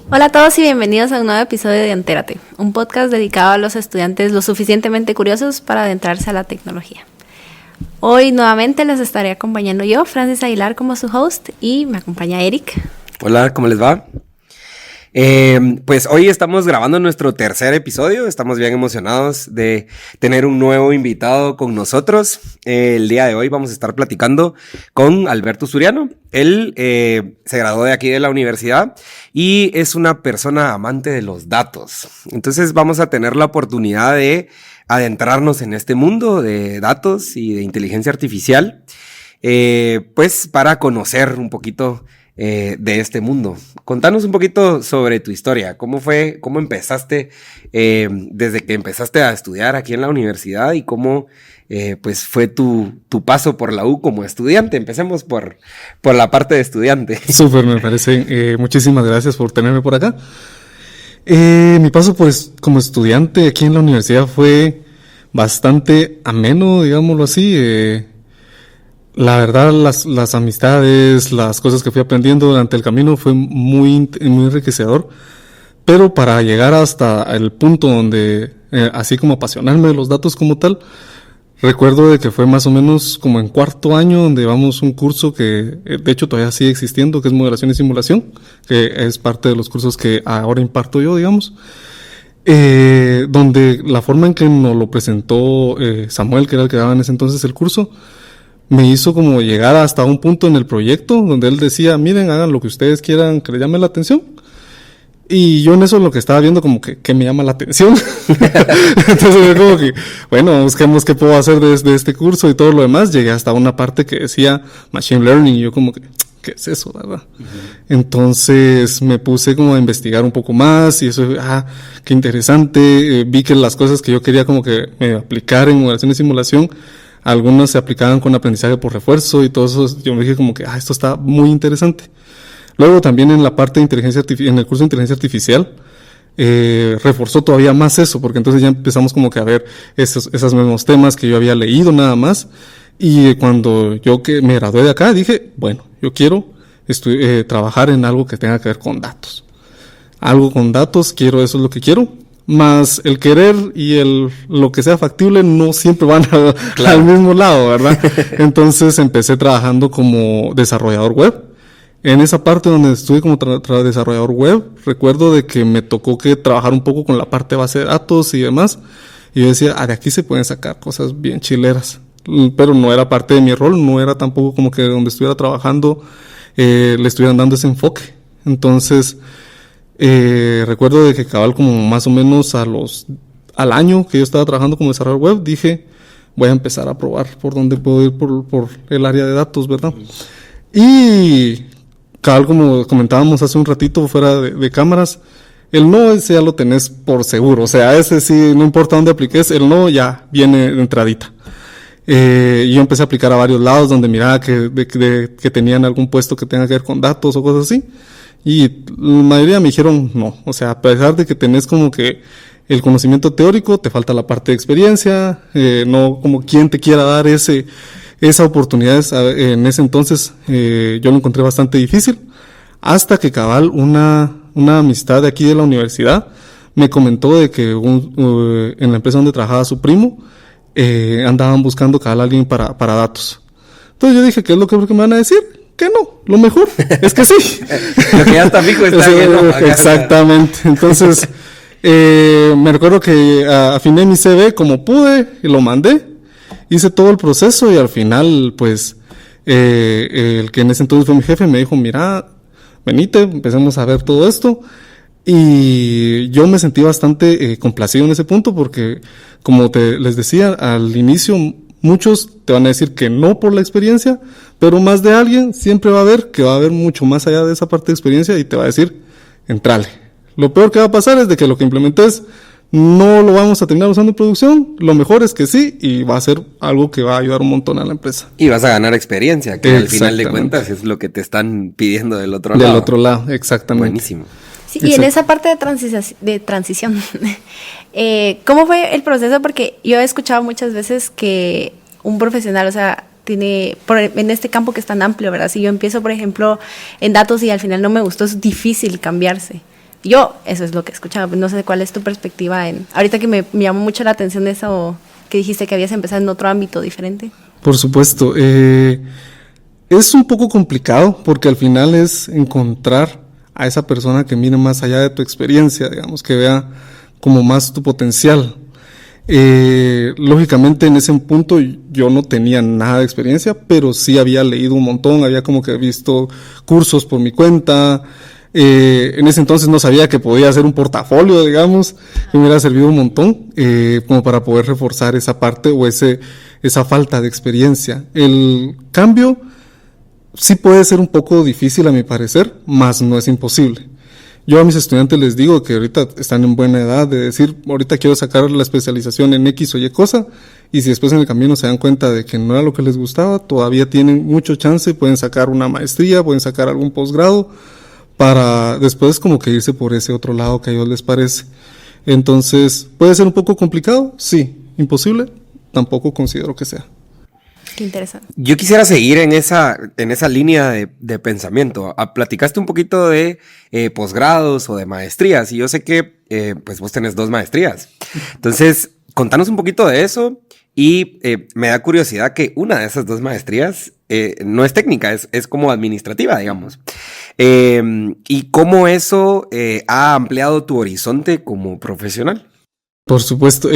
Hola a todos y bienvenidos a un nuevo episodio de Entérate, un podcast dedicado a los estudiantes lo suficientemente curiosos para adentrarse a la tecnología. Hoy nuevamente les estaré acompañando yo, Francis Aguilar, como su host, y me acompaña Eric. Hola, ¿cómo les va? Pues hoy estamos grabando nuestro tercer episodio, estamos bien emocionados de tener un nuevo invitado con nosotros. El día de hoy vamos a estar platicando con Alberto Suriano. Él se graduó de aquí de la universidad y es una persona amante de los datos. Entonces vamos a tener la oportunidad de adentrarnos en este mundo de datos y de inteligencia artificial, pues para conocer un poquito de este mundo. Contanos un poquito sobre tu historia. ¿Cómo empezaste desde que empezaste a estudiar aquí en la universidad y cómo pues fue tu paso por la U como estudiante? Empecemos por la parte de estudiante. Súper, me parece. Muchísimas gracias por tenerme por acá. Mi paso como estudiante aquí en la universidad fue bastante ameno, digámoslo así. La verdad, las amistades, las cosas que fui aprendiendo durante el camino fue muy enriquecedor, pero para llegar hasta el punto donde, así como apasionarme de los datos como tal, recuerdo de que fue más o menos como en cuarto año donde llevamos un curso que de hecho todavía sigue existiendo, que es modelación y simulación, que es parte de los cursos que ahora imparto yo, digamos, donde la forma en que nos lo presentó Samuel, que era el que daba en ese entonces el curso, me hizo como llegar hasta un punto en el proyecto donde él decía, miren, hagan lo que ustedes quieran que les llame la atención. Y yo en eso lo que estaba viendo como que me llama la atención. Entonces yo como que, bueno, busquemos qué puedo hacer desde este curso y todo lo demás. Llegué hasta una parte que decía Machine Learning y yo como que, ¿qué es eso, verdad? Uh-huh. Entonces me puse como a investigar un poco más y eso, qué interesante. Vi que las cosas que yo quería como que aplicar en modelación y simulación, algunos se aplicaban con aprendizaje por refuerzo y todo eso. Yo me dije como que, esto está muy interesante. Luego también en la parte de inteligencia artificial, en el curso de inteligencia artificial, reforzó todavía más eso, porque entonces ya empezamos como que a ver esos mismos temas que yo había leído nada más. Y cuando yo que me gradué de acá, dije, bueno, yo quiero trabajar en algo que tenga que ver con datos. Algo con datos, eso es lo que quiero. Más el querer y lo que sea factible no siempre van al mismo lado, ¿verdad? Entonces empecé trabajando como desarrollador web. En esa parte donde estuve como desarrollador web, recuerdo de que me tocó trabajar un poco con la parte de base de datos y demás. Y yo decía, de aquí se pueden sacar cosas bien chileras. Pero no era parte de mi rol, no era tampoco como que donde estuviera trabajando le estuvieran dando ese enfoque. Entonces recuerdo de que cabal como más o menos al año que yo estaba trabajando como desarrollador web, dije, voy a empezar a probar por dónde puedo ir por el área de datos, ¿verdad? Y cabal, como comentábamos hace un ratito fuera de cámaras, el no ese ya lo tenés por seguro, o sea, ese sí, no importa dónde apliques, el no ya viene de entradita. Yo empecé a aplicar a varios lados donde miraba que tenían algún puesto que tenga que ver con datos o cosas así. Y la mayoría me dijeron no, o sea, a pesar de que tenés como que el conocimiento teórico, te falta la parte de experiencia, no como quien te quiera dar esa oportunidad. En ese entonces yo lo encontré bastante difícil, hasta que cabal una amistad de aquí de la universidad me comentó de que en la empresa donde trabajaba su primo, andaban buscando cabal a alguien para datos. Entonces yo dije, ¿qué es lo que me van a decir? Que no, lo mejor es que sí. Lo que ya está fijo está bien, ¿no? Exactamente. Entonces, me recuerdo que afiné mi CV como pude y lo mandé. Hice todo el proceso y al final, pues, el que en ese entonces fue mi jefe me dijo, mira, venite, empecemos a ver todo esto. Y yo me sentí bastante complacido en ese punto porque, como les decía al inicio, muchos te van a decir que no por la experiencia, pero más de alguien siempre va a ver que va a haber mucho más allá de esa parte de experiencia y te va a decir, entrale. Lo peor que va a pasar es de que lo que implementes no lo vamos a terminar usando en producción. Lo mejor es que sí, y va a ser algo que va a ayudar un montón a la empresa. Y vas a ganar experiencia, que al final de cuentas es lo que te están pidiendo del otro lado. Del otro lado, exactamente. Buenísimo. Sí, y en esa parte de transición, ¿cómo fue el proceso? Porque yo he escuchado muchas veces que un profesional, o sea, en este campo que es tan amplio, ¿verdad? Si yo empiezo, por ejemplo, en datos y al final no me gustó, es difícil cambiarse. Yo, eso es lo que he escuchado, no sé cuál es tu perspectiva ahorita que me llamó mucho la atención eso que dijiste que habías empezado en otro ámbito diferente. Por supuesto, es un poco complicado porque al final es encontrar a esa persona que mire más allá de tu experiencia, digamos, que vea como más tu potencial. Lógicamente en ese punto yo no tenía nada de experiencia, pero sí había leído un montón, había como que visto cursos por mi cuenta. En ese entonces no sabía que podía hacer un portafolio, digamos, que me hubiera servido un montón, como para poder reforzar esa parte o esa falta de experiencia. El cambio sí puede ser un poco difícil a mi parecer, mas no es imposible. Yo a mis estudiantes les digo que ahorita están en buena edad de decir, ahorita quiero sacar la especialización en X o Y cosa, y si después en el camino se dan cuenta de que no era lo que les gustaba, todavía tienen mucho chance, pueden sacar una maestría, pueden sacar algún posgrado, para después como que irse por ese otro lado que a ellos les parece. Entonces, ¿puede ser un poco complicado? Sí. ¿Imposible? Tampoco considero que sea. Qué interesante. Yo quisiera seguir en esa línea de pensamiento. Platicaste un poquito de posgrados o de maestrías, y yo sé que pues vos tenés 2 maestrías. Entonces, contanos un poquito de eso, y me da curiosidad que una de esas 2 maestrías no es técnica, es como administrativa, digamos. Y cómo eso ha ampliado tu horizonte como profesional. Por supuesto.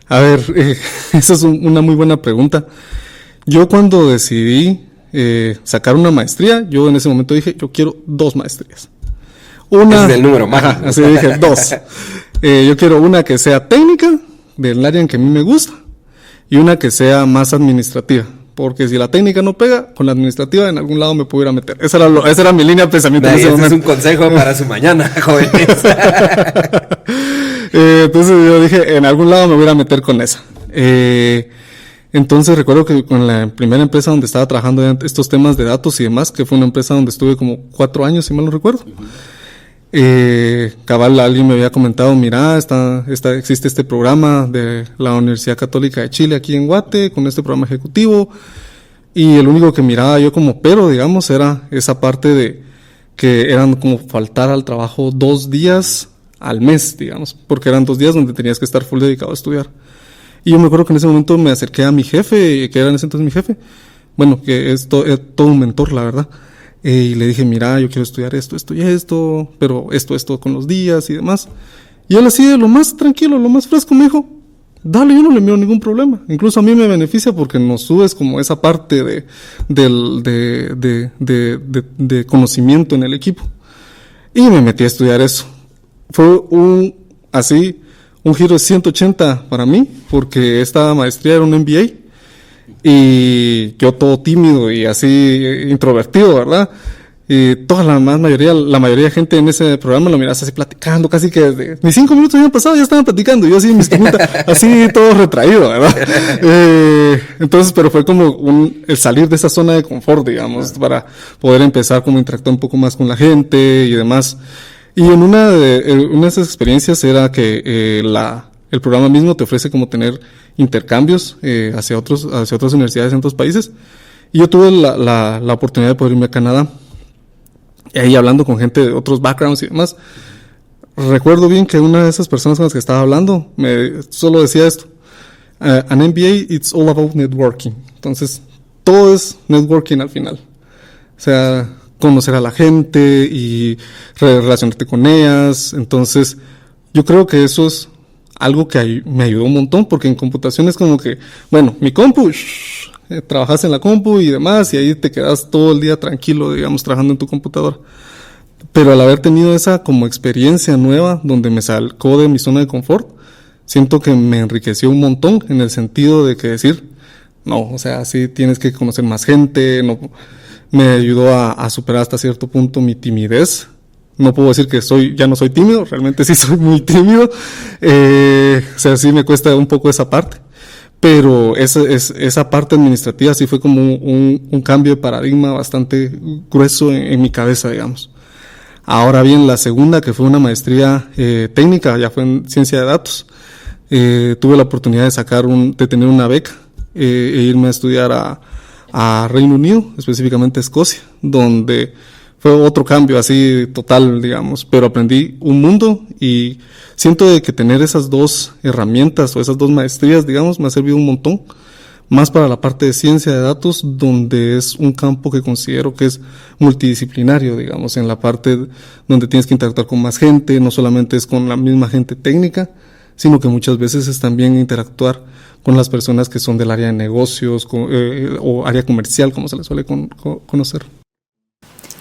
A ver, esa es una muy buena pregunta. Yo cuando decidí sacar una maestría, yo en ese momento dije, yo quiero 2 maestrías. Ese es el número mágico. Ajá, así dije, 2. Yo quiero una que sea técnica, del área en que a mí me gusta, y una que sea más administrativa. Porque si la técnica no pega, con la administrativa en algún lado me pudiera meter. Esa era mi línea de pensamiento. Ese es un consejo para su mañana, jóvenes. Entonces yo dije, en algún lado me voy a meter con esa. Entonces recuerdo que con la primera empresa donde estaba trabajando estos temas de datos y demás, que fue una empresa donde estuve como 4 años, si mal no recuerdo. Cabal, alguien me había comentado, mira, existe este programa de la Universidad Católica de Chile aquí en Guate, con este programa ejecutivo, y el único que miraba yo como pero, digamos, era esa parte de que eran como faltar al trabajo 2 días al mes, digamos, porque eran 2 días donde tenías que estar full dedicado a estudiar. Y yo me acuerdo que en ese momento me acerqué a mi jefe, que era en ese entonces mi jefe, bueno, que es todo un mentor, la verdad. Y le dije, mira, yo quiero estudiar esto y esto, pero esto con los días y demás. Y él así de lo más tranquilo, lo más fresco me dijo, dale, yo no le miro ningún problema. Incluso a mí me beneficia porque nos subes como esa parte de conocimiento en el equipo. Y me metí a estudiar eso. Fue un giro de 180 para mí, porque esta maestría era un MBA. Y yo todo tímido y así introvertido, ¿verdad? Y la mayoría de gente en ese programa lo miras así platicando, casi que ni 5 minutos habían pasado, ya estaban platicando, y yo así en mi esquinita, así todo retraído, ¿verdad? Entonces, pero fue como el salir de esa zona de confort, digamos, para poder empezar como a interactuar un poco más con la gente y demás. Y en una de esas experiencias era que el programa mismo te ofrece como tener intercambios hacia otras universidades en otros países. Y yo tuve la oportunidad de poder irme a Canadá. Y ahí hablando con gente de otros backgrounds y demás. Recuerdo bien que una de esas personas con las que estaba hablando solo decía esto. An MBA, it's all about networking. Entonces, todo es networking al final. O sea, conocer a la gente y relacionarte con ellas. Entonces, yo creo que eso es algo que me ayudó un montón, porque en computación es como que, bueno, mi compu, trabajas en la compu y demás, y ahí te quedas todo el día tranquilo, digamos, trabajando en tu computadora. Pero al haber tenido esa como experiencia nueva, donde me sacó de mi zona de confort, siento que me enriqueció un montón, en el sentido de que decir, no, o sea, sí tienes que conocer más gente, no, me ayudó a superar hasta cierto punto mi timidez. No puedo decir que ya no soy tímido, realmente sí soy muy tímido, o sea, sí me cuesta un poco esa parte, pero esa parte administrativa sí fue como un cambio de paradigma bastante grueso en mi cabeza, digamos. Ahora bien, la segunda, que fue una maestría técnica, ya fue en ciencia de datos, tuve la oportunidad de tener una beca e irme a estudiar a Reino Unido, específicamente a Escocia, donde fue otro cambio así total, digamos, pero aprendí un mundo y siento de que tener esas dos herramientas o esas dos maestrías, digamos, me ha servido un montón, más para la parte de ciencia de datos, donde es un campo que considero que es multidisciplinario, digamos, en la parte donde tienes que interactuar con más gente, no solamente es con la misma gente técnica, sino que muchas veces es también interactuar con las personas que son del área de negocios o área comercial, como se les suele conocer.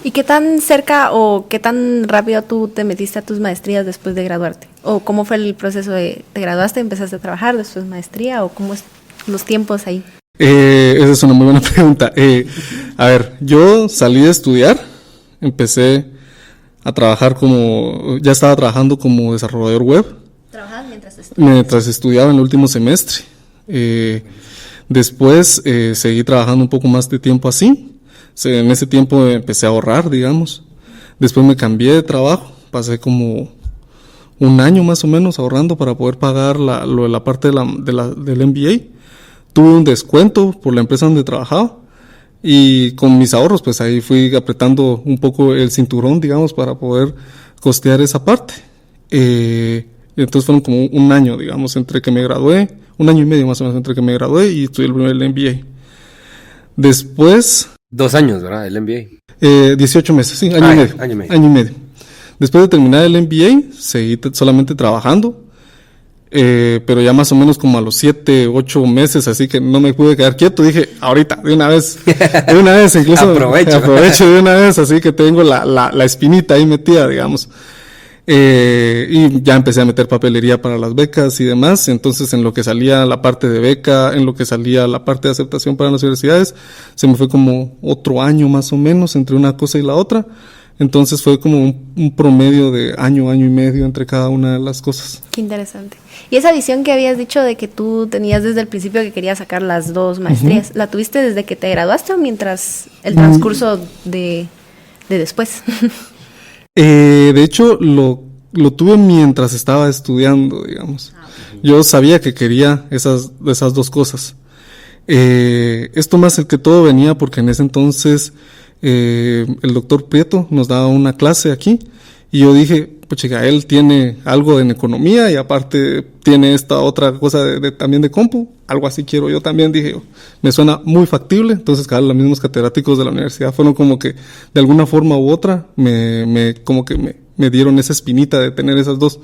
¿Y qué tan cerca o qué tan rápido tú te metiste a tus maestrías después de graduarte? ¿O cómo fue el proceso de, te graduaste, empezaste a trabajar después maestría o cómo es los tiempos ahí? Esa es una muy buena pregunta. A ver, yo salí de estudiar, empecé a trabajar ya estaba trabajando como desarrollador web. ¿Trabajabas mientras estudiabas? Mientras estudiaba en el último semestre. Después seguí trabajando un poco más de tiempo así. En ese tiempo empecé a ahorrar, digamos. Después me cambié de trabajo. Pasé como un año más o menos ahorrando para poder pagar la parte del MBA. Tuve un descuento por la empresa donde trabajaba. Y con mis ahorros, pues ahí fui apretando un poco el cinturón, digamos, para poder costear esa parte. Entonces fueron como un año, digamos, entre que me gradué, un año y medio más o menos entre que me gradué y estudié el primer MBA. Después... 2 años, ¿verdad? El MBA. 18 meses, sí, año y medio. Después de terminar el MBA, seguí solamente trabajando, pero ya más o menos como a los 7, 8 meses, así que no me pude quedar quieto. Dije, ahorita, de una vez, incluso aprovecho de una vez, así que tengo la espinita ahí metida, digamos. Y ya empecé a meter papelería para las becas y demás. Entonces, en lo que salía la parte de beca, en lo que salía la parte de aceptación para las universidades, se me fue como otro año más o menos entre una cosa y la otra. Entonces fue como un promedio de año y medio entre cada una de las cosas. Qué interesante. Y esa visión que habías dicho de que tú tenías desde el principio que querías sacar las 2 maestrías, ¿la tuviste desde que te graduaste o mientras el transcurso de después? De hecho, lo tuve mientras estaba estudiando, digamos. Yo sabía que quería esas 2 cosas. Esto más que todo venía porque en ese entonces el doctor Prieto nos daba una clase aquí y yo dije, pues chica, él tiene algo en economía y aparte tiene esta otra cosa también de compu, algo así quiero yo también, dije yo, me suena muy factible. Entonces cada los mismos catedráticos de la universidad fueron como que de alguna forma u otra me dieron esa espinita de tener esas 2.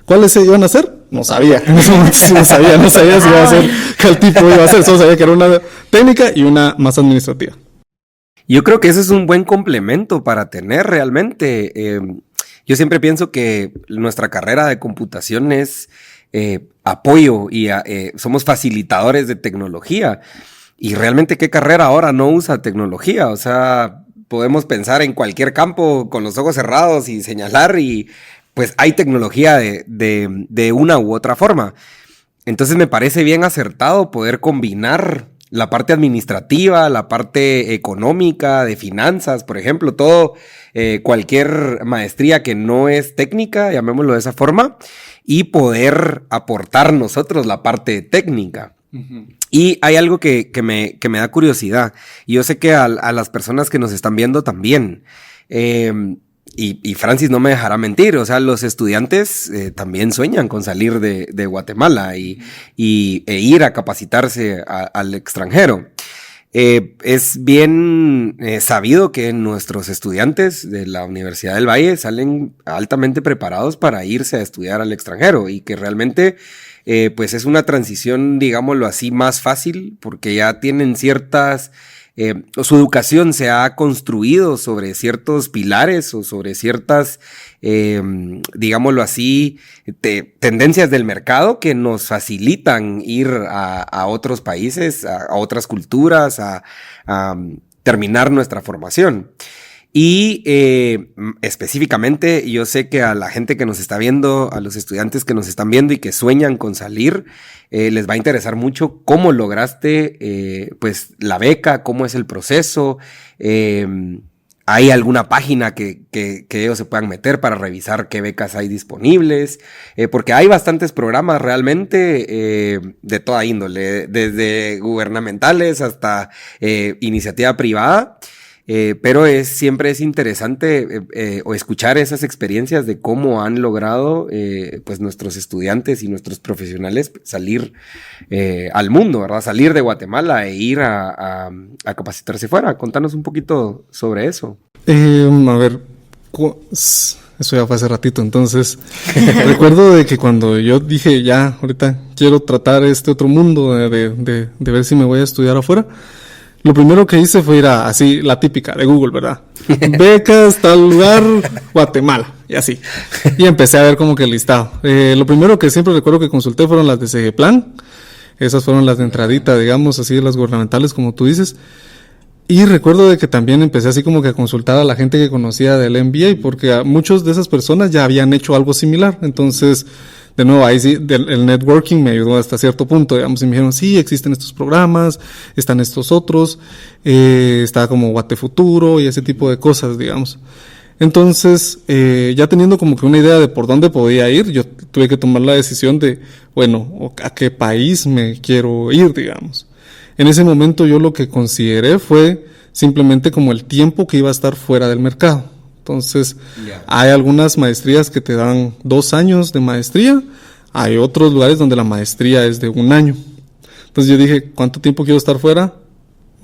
¿Cuáles se iban a hacer? No sabía, en ese momento no sabía si iba a ser, qué tipo iba a ser, solo sabía que era una técnica y una más administrativa. Yo creo que ese es un buen complemento para tener realmente. Yo siempre pienso que nuestra carrera de computación es apoyo y somos facilitadores de tecnología. Y realmente, ¿qué carrera ahora no usa tecnología? O sea, podemos pensar en cualquier campo con los ojos cerrados y señalar y pues hay tecnología de una u otra forma. Entonces me parece bien acertado poder combinar la parte administrativa, la parte económica, de finanzas, por ejemplo, todo, cualquier maestría que no es técnica, llamémoslo de esa forma, y poder aportar nosotros la parte técnica. Uh-huh. Y hay algo que me da curiosidad, y yo sé que a las personas que nos están viendo también, y Francis no me dejará mentir, o sea, los estudiantes también sueñan con salir de Guatemala e ir a capacitarse al extranjero. Es bien sabido que nuestros estudiantes de la Universidad del Valle salen altamente preparados para irse a estudiar al extranjero y que realmente pues es una transición, digámoslo así, más fácil porque ya tienen ciertas... su educación se ha construido sobre ciertos pilares o sobre ciertas, digámoslo así, tendencias del mercado que nos facilitan ir a otros países, a otras culturas, a terminar nuestra formación. Y específicamente yo sé que a la gente que nos está viendo, a los estudiantes que nos están viendo y que sueñan con salir, les va a interesar mucho cómo lograste pues la beca, cómo es el proceso, ¿Hay alguna página que ellos se puedan meter para revisar qué becas hay disponibles? Porque hay bastantes programas realmente de toda índole, desde gubernamentales hasta iniciativa privada. Pero siempre es interesante o escuchar esas experiencias de cómo han logrado pues nuestros estudiantes y nuestros profesionales salir al mundo, ¿verdad? Salir de Guatemala e ir a capacitarse fuera. Contanos un poquito sobre eso. A ver, eso ya fue hace ratito, entonces recuerdo de que cuando yo dije ya, ahorita quiero tratar este otro mundo de ver si me voy a estudiar afuera. Lo primero que hice fue ir a, así, la típica de Google, ¿verdad? Becas, tal lugar, Guatemala, y así. Y empecé a ver como que el listado. Lo primero que siempre recuerdo que consulté fueron las de CGPlan. Esas fueron las de entradita, digamos, así, las gubernamentales, como tú dices. Y recuerdo de que también empecé así como que a consultar a la gente que conocía del MBA, porque a muchos de esas personas ya habían hecho algo similar. Entonces, de nuevo, ahí sí, el networking me ayudó hasta cierto punto, digamos, y me dijeron, sí, existen estos programas, están estos otros, está como Guate Futuro y ese tipo de cosas, digamos. Entonces, ya teniendo como que una idea de por dónde podía ir, yo tuve que tomar la decisión de, bueno, a qué país me quiero ir, digamos. En ese momento yo lo que consideré fue simplemente como el tiempo que iba a estar fuera del mercado. Entonces, hay algunas maestrías que te dan 2 años de maestría, hay otros lugares donde la maestría es de 1 año. Entonces yo dije, ¿cuánto tiempo quiero estar fuera?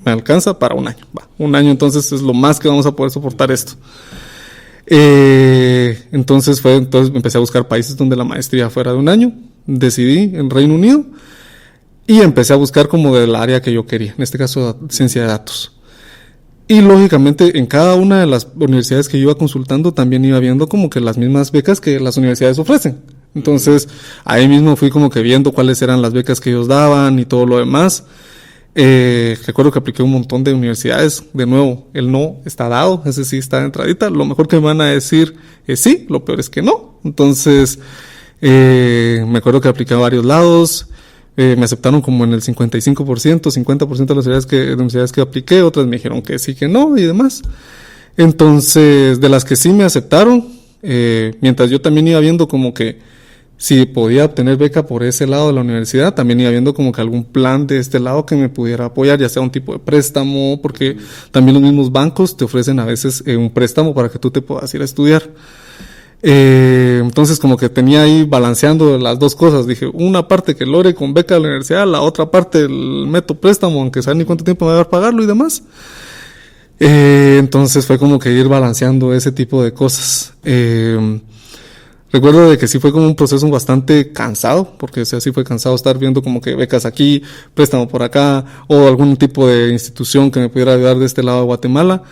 Me alcanza para 1 año. Va, 1 año entonces es lo más que vamos a poder soportar esto. Entonces empecé a buscar países donde la maestría fuera de 1 año, decidí en Reino Unido y empecé a buscar como del área que yo quería, en este caso ciencia de datos. Y lógicamente en cada una de las universidades que yo iba consultando también iba viendo como que las mismas becas que las universidades ofrecen. Entonces ahí mismo fui como que viendo cuáles eran las becas que ellos daban y todo lo demás. Recuerdo que apliqué un montón de universidades. De nuevo, el no está dado, ese sí está de entradita. Lo mejor que me van a decir es sí, lo peor es que no. Entonces me acuerdo que apliqué a varios lados. Me aceptaron como en el 55%, 50% de las universidades que apliqué, otras me dijeron que sí, que no y demás. Entonces, de las que sí me aceptaron, mientras yo también iba viendo como que si podía obtener beca por ese lado de la universidad, también iba viendo como que algún plan de este lado que me pudiera apoyar, ya sea un tipo de préstamo, porque también los mismos bancos te ofrecen a veces un préstamo para que tú te puedas ir a estudiar. Entonces como que tenía ahí balanceando las dos cosas, dije una parte que logre con beca de la universidad, la otra parte meto préstamo aunque sabe ni cuánto tiempo me va a dar pagarlo y demás. Entonces fue como que ir balanceando ese tipo de cosas. Recuerdo de que sí fue como un proceso bastante cansado, porque o sea, sí fue cansado estar viendo como que becas aquí, préstamo por acá, o algún tipo de institución que me pudiera ayudar de este lado de Guatemala.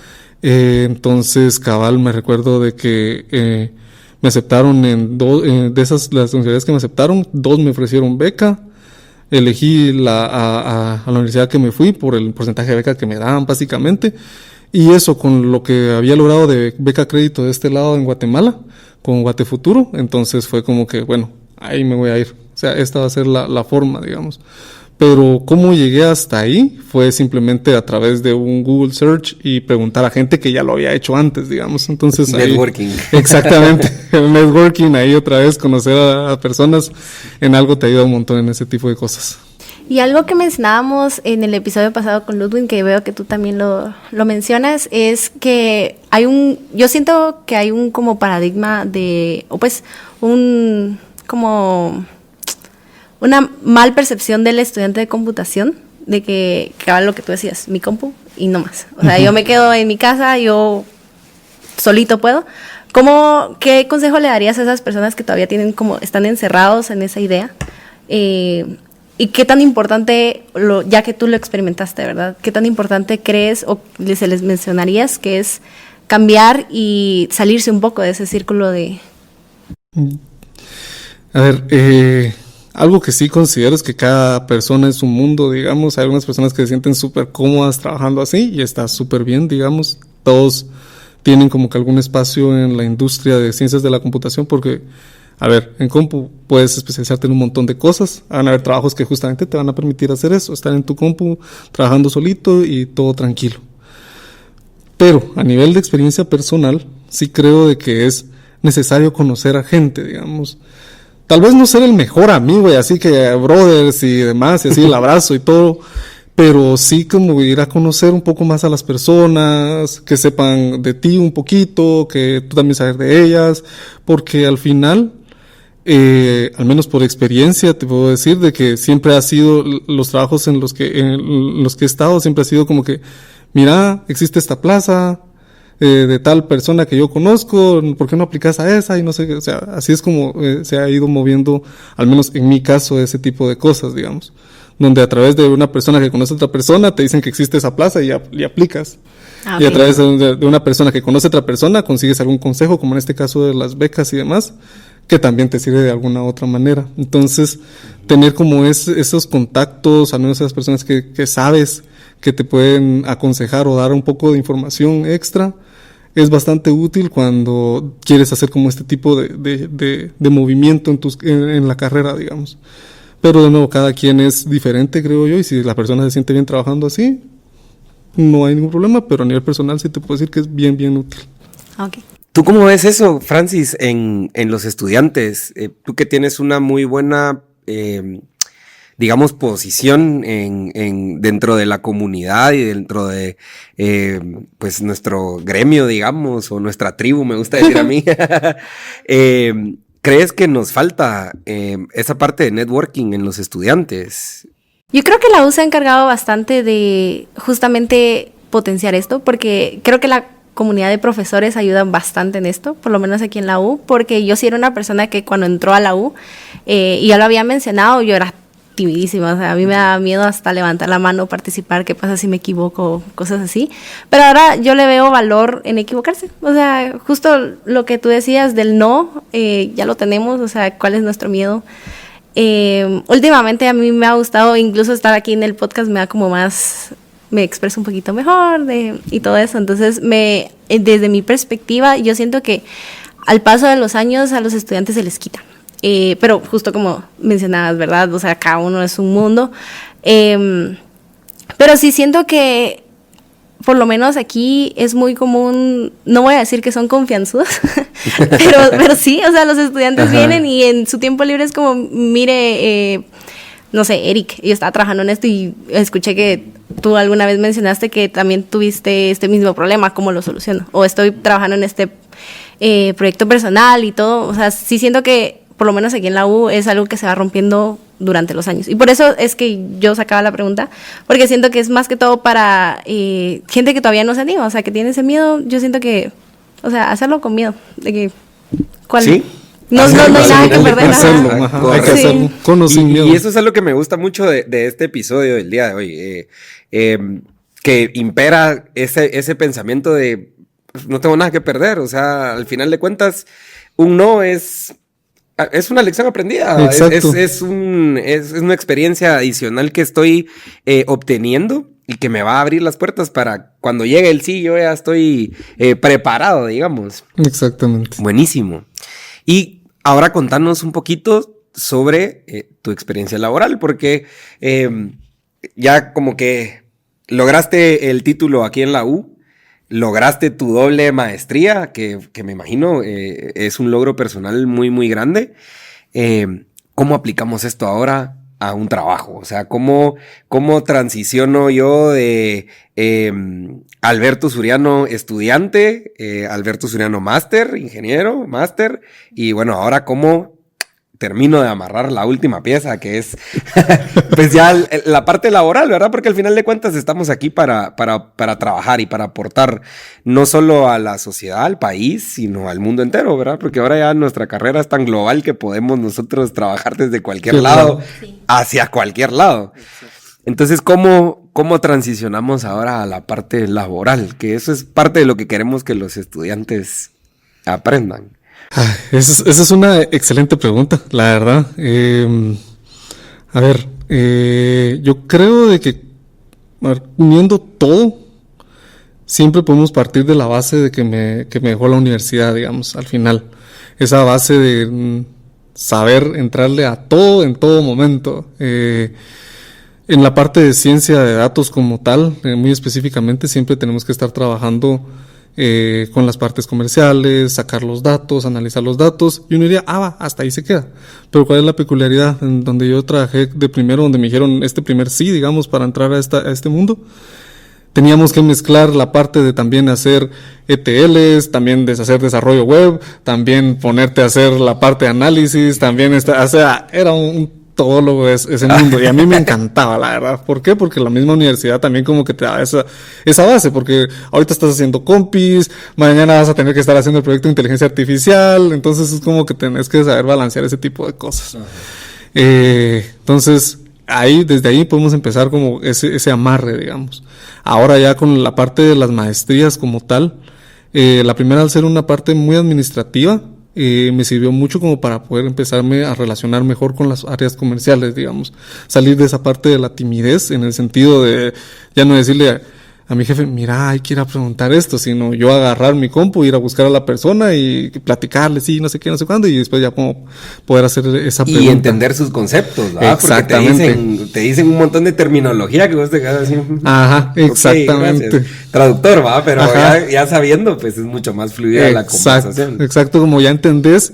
Entonces cabal me recuerdo de que me aceptaron en de esas, las universidades que me aceptaron, 2 me ofrecieron beca. Elegí a la universidad que me fui por el porcentaje de beca que me daban básicamente. Y eso con lo que había logrado de beca crédito de este lado en Guatemala, con Guate Futuro, entonces fue como que, bueno, ahí me voy a ir. O sea, esta va a ser la forma, digamos. Pero cómo llegué hasta ahí fue simplemente a través de un Google Search y preguntar a gente que ya lo había hecho antes, digamos. Entonces networking. Ahí, exactamente, el networking, ahí otra vez conocer a personas en algo te ayuda un montón en ese tipo de cosas. Y algo que mencionábamos en el episodio pasado con Ludwig, que veo que tú también lo mencionas, es que yo siento que hay un como paradigma o pues como una mal percepción del estudiante de computación, de que va lo que tú decías, mi compu y no más. O sea, yo me quedo en mi casa, yo solito puedo. ¿Qué consejo le darías a esas personas que todavía están encerrados en esa idea? ¿Y qué tan importante, ya que tú lo experimentaste, ¿verdad? ¿Qué tan importante crees o se les mencionarías que es cambiar y salirse un poco de ese círculo de... A ver, algo que sí considero es que cada persona es un mundo, digamos. Hay algunas personas que se sienten súper cómodas trabajando así y está súper bien, digamos. Todos tienen como que algún espacio en la industria de ciencias de la computación porque... A ver, en compu puedes especializarte en un montón de cosas. Van a haber trabajos que justamente te van a permitir hacer eso, estar en tu compu, trabajando solito y todo tranquilo. Pero a nivel de experiencia personal, sí creo de que es necesario conocer a gente, digamos. Tal vez no ser el mejor amigo y así que brothers y demás, y así el abrazo y todo, pero sí como ir a conocer un poco más a las personas, que sepan de ti un poquito, que tú también sabes de ellas, porque al final, al menos por experiencia te puedo decir de que siempre ha sido los trabajos en los que he estado, siempre ha sido como que, mira, existe esta plaza, de tal persona que yo conozco, ¿por qué no aplicas a esa? Y no sé, o sea, así es como se ha ido moviendo, al menos en mi caso, ese tipo de cosas, digamos, donde a través de una persona que conoce a otra persona te dicen que existe esa plaza y aplicas. Ah, y a ok. través de una persona que conoce a otra persona consigues algún consejo, como en este caso de las becas y demás, que también te sirve de alguna otra manera. Entonces, tener como esos contactos, al menos esas personas que sabes que te pueden aconsejar o dar un poco de información extra, es bastante útil cuando quieres hacer como este tipo de movimiento en la carrera, digamos. Pero de nuevo, cada quien es diferente, creo yo, y si la persona se siente bien trabajando así, no hay ningún problema, pero a nivel personal sí te puedo decir que es bien, bien útil. Ok. ¿Tú cómo ves eso, Francis, en los estudiantes? Tú que tienes una muy buena, digamos, posición dentro de la comunidad y dentro de, pues, nuestro gremio, digamos, o nuestra tribu, me gusta decir a mí. ¿Crees que nos falta esa parte de networking en los estudiantes? Yo creo que la U se ha encargado bastante de justamente potenciar esto, porque creo que la comunidad de profesores ayuda bastante en esto, por lo menos aquí en la U, porque yo sí era una persona que cuando entró a la U, y ya lo había mencionado, yo era timidísima, o sea, a mí me da miedo hasta levantar la mano, participar, qué pasa si me equivoco, cosas así, pero ahora yo le veo valor en equivocarse, o sea, justo lo que tú decías del no, ya lo tenemos, o sea, cuál es nuestro miedo. Últimamente a mí me ha gustado incluso estar aquí en el podcast, me da como más, me expreso un poquito mejor y todo eso, entonces desde mi perspectiva yo siento que al paso de los años a los estudiantes se les quita. Pero justo como mencionabas, ¿verdad? O sea, cada uno es un mundo. Pero sí siento que, por lo menos aquí, es muy común, no voy a decir que son confianzudos, pero sí, o sea, los estudiantes vienen y en su tiempo libre es como, mire, no sé, Eric, yo estaba trabajando en esto y escuché que tú alguna vez mencionaste que también tuviste este mismo problema, ¿cómo lo soluciono? O estoy trabajando en este proyecto personal y todo, o sea, sí siento que por lo menos aquí en la U es algo que se va rompiendo durante los años. Y por eso es que yo sacaba la pregunta, porque siento que es más que todo para gente que todavía no se anima, o sea, que tiene ese miedo. Yo siento que, o sea, hacerlo con miedo, de que, ¿cuál? Sí. No hay nada que perder. Hacerlo, Ajá. ajá, hay que hacerlo, con o sin miedo. Y eso es algo que me gusta mucho de este episodio del día de hoy, que impera ese pensamiento de, pues, no tengo nada que perder, o sea, al final de cuentas, un no es una lección aprendida. Exacto. Es una experiencia adicional que estoy obteniendo y que me va a abrir las puertas para cuando llegue el sí, yo ya estoy preparado, digamos. Exactamente. Buenísimo. Y ahora contanos un poquito sobre tu experiencia laboral, porque ya como que lograste el título aquí en la U, lograste tu doble maestría, que me imagino es un logro personal muy, muy grande. ¿Cómo aplicamos esto ahora a un trabajo? O sea, ¿cómo transiciono yo de Alberto Suriano estudiante, Alberto Suriano ingeniero, máster, y bueno, ahora cómo termino de amarrar la última pieza, que es pues ya la parte laboral, ¿verdad? Porque al final de cuentas estamos aquí para trabajar y para aportar no solo a la sociedad, al país, sino al mundo entero, ¿verdad? Porque ahora ya nuestra carrera es tan global que podemos nosotros trabajar desde cualquier lado hacia cualquier lado. Entonces, ¿cómo transicionamos ahora a la parte laboral? Que eso es parte de lo que queremos que los estudiantes aprendan. Esa es una excelente pregunta, la verdad. A ver, yo creo de que uniendo todo, siempre podemos partir de la base de que me dejó la universidad, digamos, al final. Esa base de saber entrarle a todo en todo momento. En la parte de ciencia de datos como tal, muy específicamente, siempre tenemos que estar trabajando con las partes comerciales, sacar los datos, analizar los datos, y uno diría, hasta ahí se queda. Pero ¿cuál es la peculiaridad? En donde yo trabajé de primero, donde me dijeron este primer sí, digamos, para entrar a este mundo, teníamos que mezclar la parte de también hacer ETLs, también de hacer desarrollo web, también ponerte a hacer la parte de análisis, también, o sea, era un todólogo ese mundo, y a mí me encantaba, la verdad. ¿Por qué? Porque la misma universidad también como que te da esa base, porque ahorita estás haciendo compis, mañana vas a tener que estar haciendo el proyecto de inteligencia artificial, entonces es como que tenés que saber balancear ese tipo de cosas. Entonces, desde ahí podemos empezar como ese amarre, digamos. Ahora ya con la parte de las maestrías como tal, la primera, al ser una parte muy administrativa, me sirvió mucho como para poder empezarme a relacionar mejor con las áreas comerciales, digamos. Salir de esa parte de la timidez, en el sentido de ya no decirle a mi jefe, mira, hay que ir a preguntar esto, sino yo agarrar mi compu, ir a buscar a la persona y platicarle, sí, no sé qué, no sé cuándo, y después ya como poder hacer esa pregunta. Y entender sus conceptos, ¿verdad? Exactamente. Porque te dicen un montón de terminología que vos te quedas así. Ajá, exactamente. Okay, traductor, ¿va? Pero ya sabiendo, pues es mucho más fluida la conversación. Exacto, como ya entendés,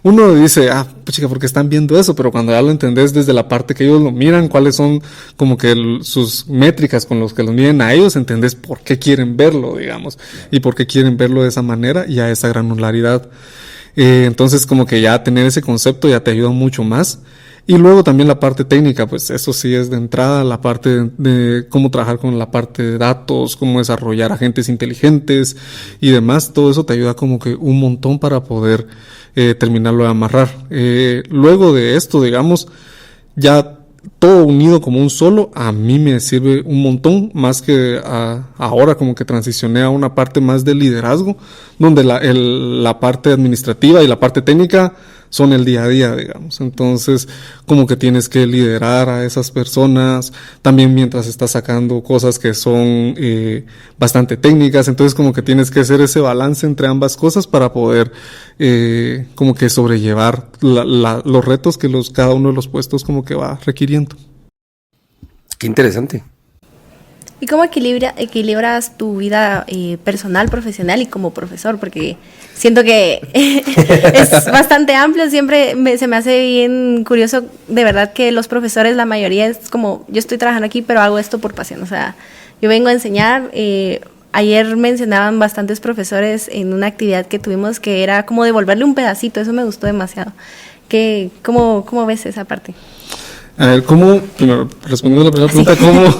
uno dice, chica, ¿por qué están viendo eso? Pero cuando ya lo entendés desde la parte que ellos lo miran, cuáles son como que sus métricas con los que los miden a ellos, entendés por qué quieren verlo, digamos, y por qué quieren verlo de esa manera y a esa granularidad. Entonces, como que ya tener ese concepto ya te ayuda mucho más. Y luego también la parte técnica, pues eso sí es de entrada, la parte de cómo trabajar con la parte de datos, cómo desarrollar agentes inteligentes y demás. Todo eso te ayuda como que un montón para poder terminarlo de amarrar. Luego de esto, digamos, ya todo unido como un solo, a mí me sirve un montón, más que ahora como que transicioné a una parte más de liderazgo, donde la parte administrativa y la parte técnica son el día a día, digamos. Entonces, como que tienes que liderar a esas personas, también mientras estás sacando cosas que son bastante técnicas, entonces como que tienes que hacer ese balance entre ambas cosas para poder como que sobrellevar los retos que cada uno de los puestos como que va requiriendo. Qué interesante. ¿Y cómo equilibras tu vida personal, profesional y como profesor? Porque siento que es bastante amplio. Siempre se me hace bien curioso, de verdad, que los profesores, la mayoría es como, yo estoy trabajando aquí, pero hago esto por pasión. O sea, yo vengo a enseñar. Ayer mencionaban bastantes profesores en una actividad que tuvimos que era como devolverle un pedacito. Eso me gustó demasiado. ¿Cómo ves esa parte? A ver, primero, respondiendo a la primera pregunta,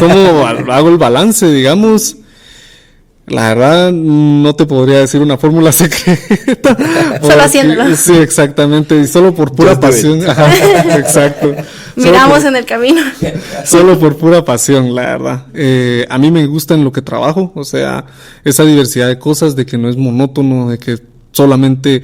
¿cómo hago el balance, digamos? La verdad, no te podría decir una fórmula secreta. Solo haciéndolo. Sí, exactamente, y solo por pura pasión. Ajá, exacto. Miramos en el camino. Solo por pura pasión, la verdad. A mí me gusta en lo que trabajo, o sea, esa diversidad de cosas, de que no es monótono, de que solamente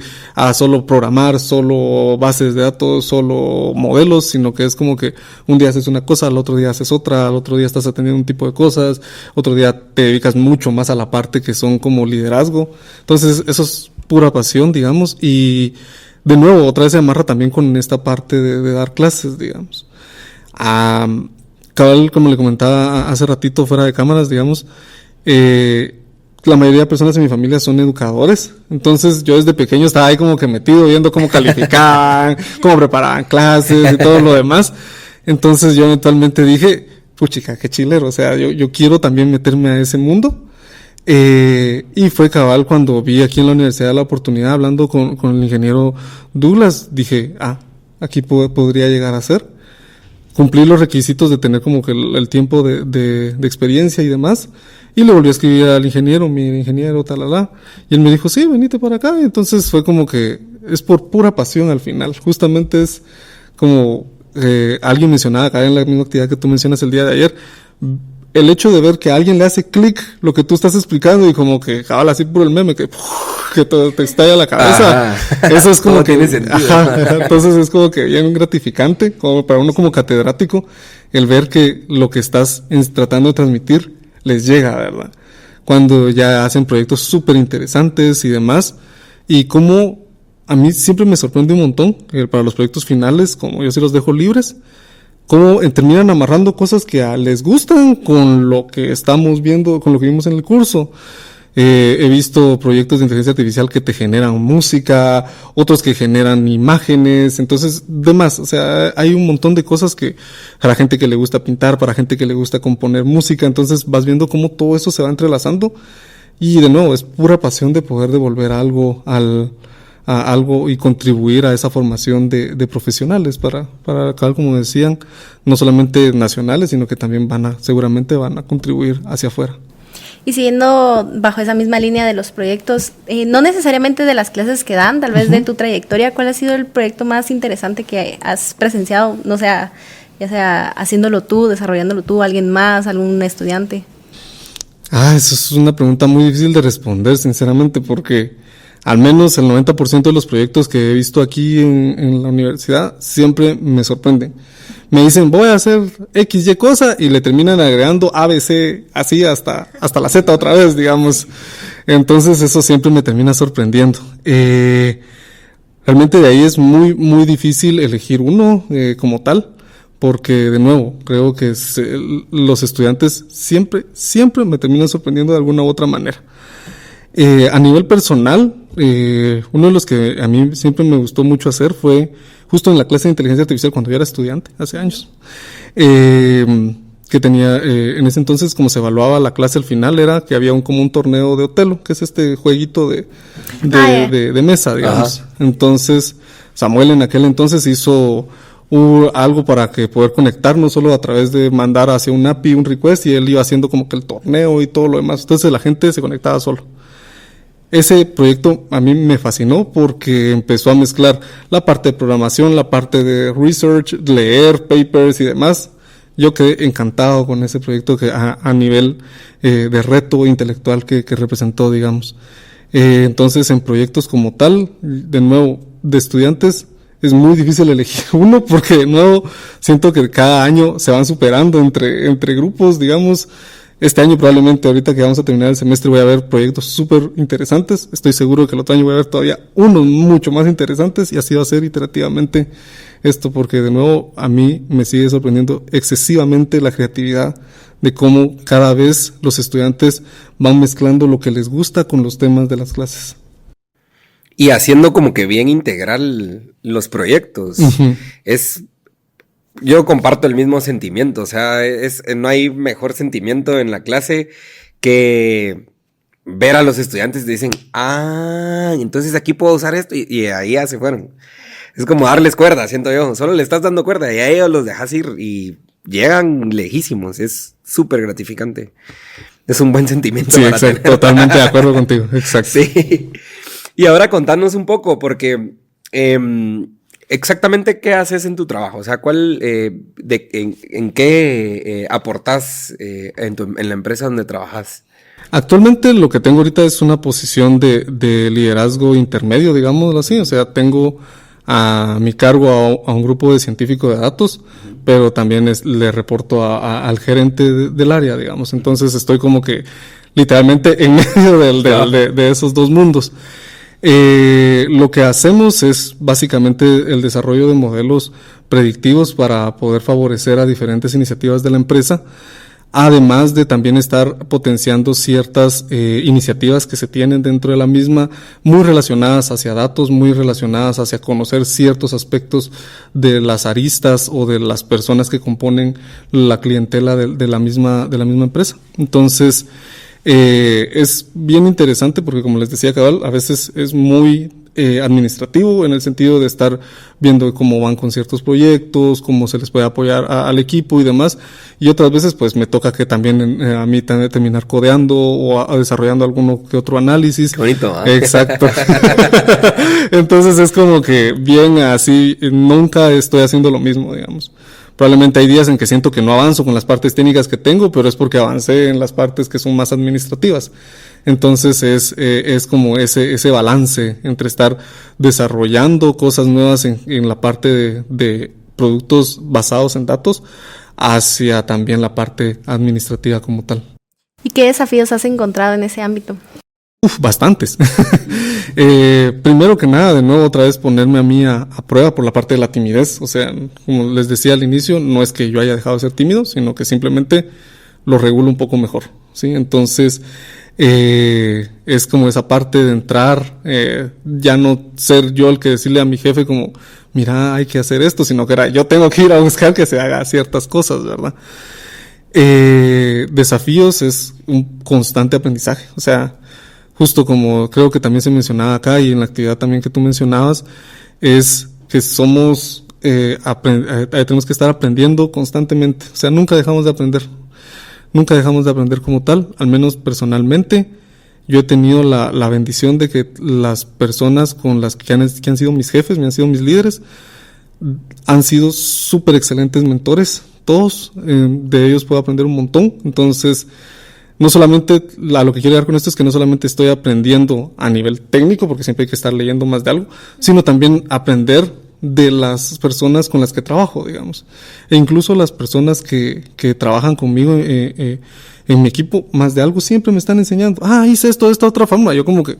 solo programar, solo bases de datos, solo modelos, sino que es como que un día haces una cosa, al otro día haces otra, al otro día estás atendiendo un tipo de cosas, otro día te dedicas mucho más a la parte que son como liderazgo. Entonces eso es pura pasión, digamos, y de nuevo otra vez se amarra también con esta parte de dar clases, digamos. Cabal, como le comentaba hace ratito fuera de cámaras, digamos, la mayoría de personas en mi familia son educadores, entonces yo desde pequeño estaba ahí como que metido viendo cómo calificaban, cómo preparaban clases y todo lo demás. Entonces yo eventualmente dije, puchica, qué chilero, o sea, yo quiero también meterme a ese mundo. Y fue cabal cuando vi aquí en la universidad la oportunidad, hablando con el ingeniero Douglas, dije, aquí podría llegar a ser. Cumplir los requisitos de tener como que el tiempo de experiencia y demás, y le volví a escribir al ingeniero, mi ingeniero, talala, y él me dijo, sí, venite para acá. Entonces fue como que es por pura pasión al final, justamente es como alguien mencionaba acá en la misma actividad que tú mencionas el día de ayer, el hecho de ver que a alguien le hace clic lo que tú estás explicando y como que cabal así por el meme que te estalla la cabeza. Eso es como que tiene sentido. Entonces es como que bien gratificante, como para uno como catedrático, el ver que lo que estás tratando de transmitir les llega, ¿verdad? Cuando ya hacen proyectos súper interesantes y demás, y como a mí siempre me sorprende un montón, para los proyectos finales, como yo sí los dejo libres, cómo terminan amarrando cosas que les gustan con lo que estamos viendo, con lo que vimos en el curso. He visto proyectos de inteligencia artificial que te generan música, otros que generan imágenes, entonces, demás. O sea, hay un montón de cosas que para gente que le gusta pintar, para gente que le gusta componer música, entonces vas viendo cómo todo eso se va entrelazando. Y de nuevo, es pura pasión de poder devolver algo a algo y contribuir a esa formación de profesionales para como decían, no solamente nacionales, sino que también seguramente van a contribuir hacia afuera. Y siguiendo bajo esa misma línea de los proyectos, no necesariamente de las clases que dan, tal vez de tu trayectoria, ¿cuál ha sido el proyecto más interesante que has presenciado? No sea, ya sea haciéndolo tú, desarrollándolo tú, alguien más, algún estudiante. Eso es una pregunta muy difícil de responder, sinceramente, porque al menos el 90% de los proyectos que he visto aquí en la universidad siempre me sorprenden. Me dicen, voy a hacer X, Y cosa, y le terminan agregando A, B, C, así hasta la Z otra vez, digamos. Entonces eso siempre me termina sorprendiendo. Realmente de ahí es muy, muy difícil elegir uno como tal, porque de nuevo, creo que los estudiantes siempre me terminan sorprendiendo de alguna u otra manera. A nivel personal, uno de los que a mí siempre me gustó mucho hacer fue justo en la clase de inteligencia artificial cuando yo era estudiante, hace años, que tenía, en ese entonces, como se evaluaba la clase al final, era que había como un torneo de Otelo, que es este jueguito de mesa, digamos. Ajá. Entonces, Samuel en aquel entonces hizo algo para que poder conectar, no solo a través de mandar hacia un API un request, y él iba haciendo como que el torneo y todo lo demás. Entonces la gente se conectaba solo. Ese proyecto a mí me fascinó porque empezó a mezclar la parte de programación, la parte de research, leer papers y demás. Yo quedé encantado con ese proyecto que a nivel de reto intelectual que representó, digamos. Entonces, en proyectos como tal, de nuevo, de estudiantes, es muy difícil elegir uno porque de nuevo siento que cada año se van superando entre grupos, digamos. Este año probablemente, ahorita que vamos a terminar el semestre, voy a ver proyectos súper interesantes. Estoy seguro que el otro año voy a ver todavía unos mucho más interesantes y así va a ser iterativamente esto, porque de nuevo a mí me sigue sorprendiendo excesivamente la creatividad de cómo cada vez los estudiantes van mezclando lo que les gusta con los temas de las clases. Y haciendo como que bien integral los proyectos. Uh-huh. Yo comparto el mismo sentimiento, o sea, no hay mejor sentimiento en la clase que ver a los estudiantes y dicen, entonces aquí puedo usar esto, y ahí ya se fueron. Es como darles cuerda, siento yo, solo le estás dando cuerda y a ellos los dejas ir y llegan lejísimos, es súper gratificante. Es un buen sentimiento. Sí, exacto, totalmente de acuerdo contigo, exacto. Sí, y ahora contanos un poco, porque exactamente qué haces en tu trabajo, o sea, en qué aportás en la empresa donde trabajas. Actualmente lo que tengo ahorita es una posición de liderazgo intermedio, digámoslo así, o sea, tengo a mi cargo a un grupo de científicos de datos, pero también le reporto al gerente del área, digamos, entonces estoy como que literalmente en medio de esos dos mundos. Lo que hacemos es básicamente el desarrollo de modelos predictivos para poder favorecer a diferentes iniciativas de la empresa, además de también estar potenciando ciertas iniciativas que se tienen dentro de la misma, muy relacionadas hacia datos, muy relacionadas hacia conocer ciertos aspectos de las aristas o de las personas que componen la clientela de la misma empresa. Entonces, es bien interesante porque, como les decía cabal, a veces es muy administrativo en el sentido de estar viendo cómo van con ciertos proyectos, cómo se les puede apoyar al equipo y demás, y otras veces pues me toca que también a mí terminar codeando o desarrollando alguno que otro análisis. Qué bonito, ¿eh? Exacto. Entonces es como que bien así, nunca estoy haciendo lo mismo, digamos. Probablemente hay días en que siento que no avanzo con las partes técnicas que tengo, pero es porque avancé en las partes que son más administrativas. Entonces es como ese balance entre estar desarrollando cosas nuevas en la parte de productos basados en datos hacia también la parte administrativa como tal. ¿Y qué desafíos has encontrado en ese ámbito? Bastantes. Primero que nada, de nuevo, otra vez ponerme a mí a prueba por la parte de la timidez. O sea, como les decía al inicio, no es que yo haya dejado de ser tímido, sino que simplemente lo regulo un poco mejor, ¿sí? Entonces, es como esa parte de entrar, ya no ser yo el que decirle a mi jefe como, mira, hay que hacer esto, sino que era, yo tengo que ir a buscar que se haga ciertas cosas, ¿verdad? Desafíos es un constante aprendizaje, o sea, justo como creo que también se mencionaba acá y en la actividad también que tú mencionabas, es que somos, tenemos que estar aprendiendo constantemente, o sea, nunca dejamos de aprender como tal, al menos personalmente. Yo he tenido la bendición de que las personas con las que han sido mis jefes, me han sido mis líderes, han sido súper excelentes mentores, todos, de ellos puedo aprender un montón. Entonces, no solamente, a lo que quiero llegar con esto es que no solamente estoy aprendiendo a nivel técnico, porque siempre hay que estar leyendo más de algo, sino también aprender de las personas con las que trabajo, digamos. E incluso las personas que trabajan conmigo en mi equipo, más de algo, siempre me están enseñando. Hice esto de esta otra forma. Yo como que,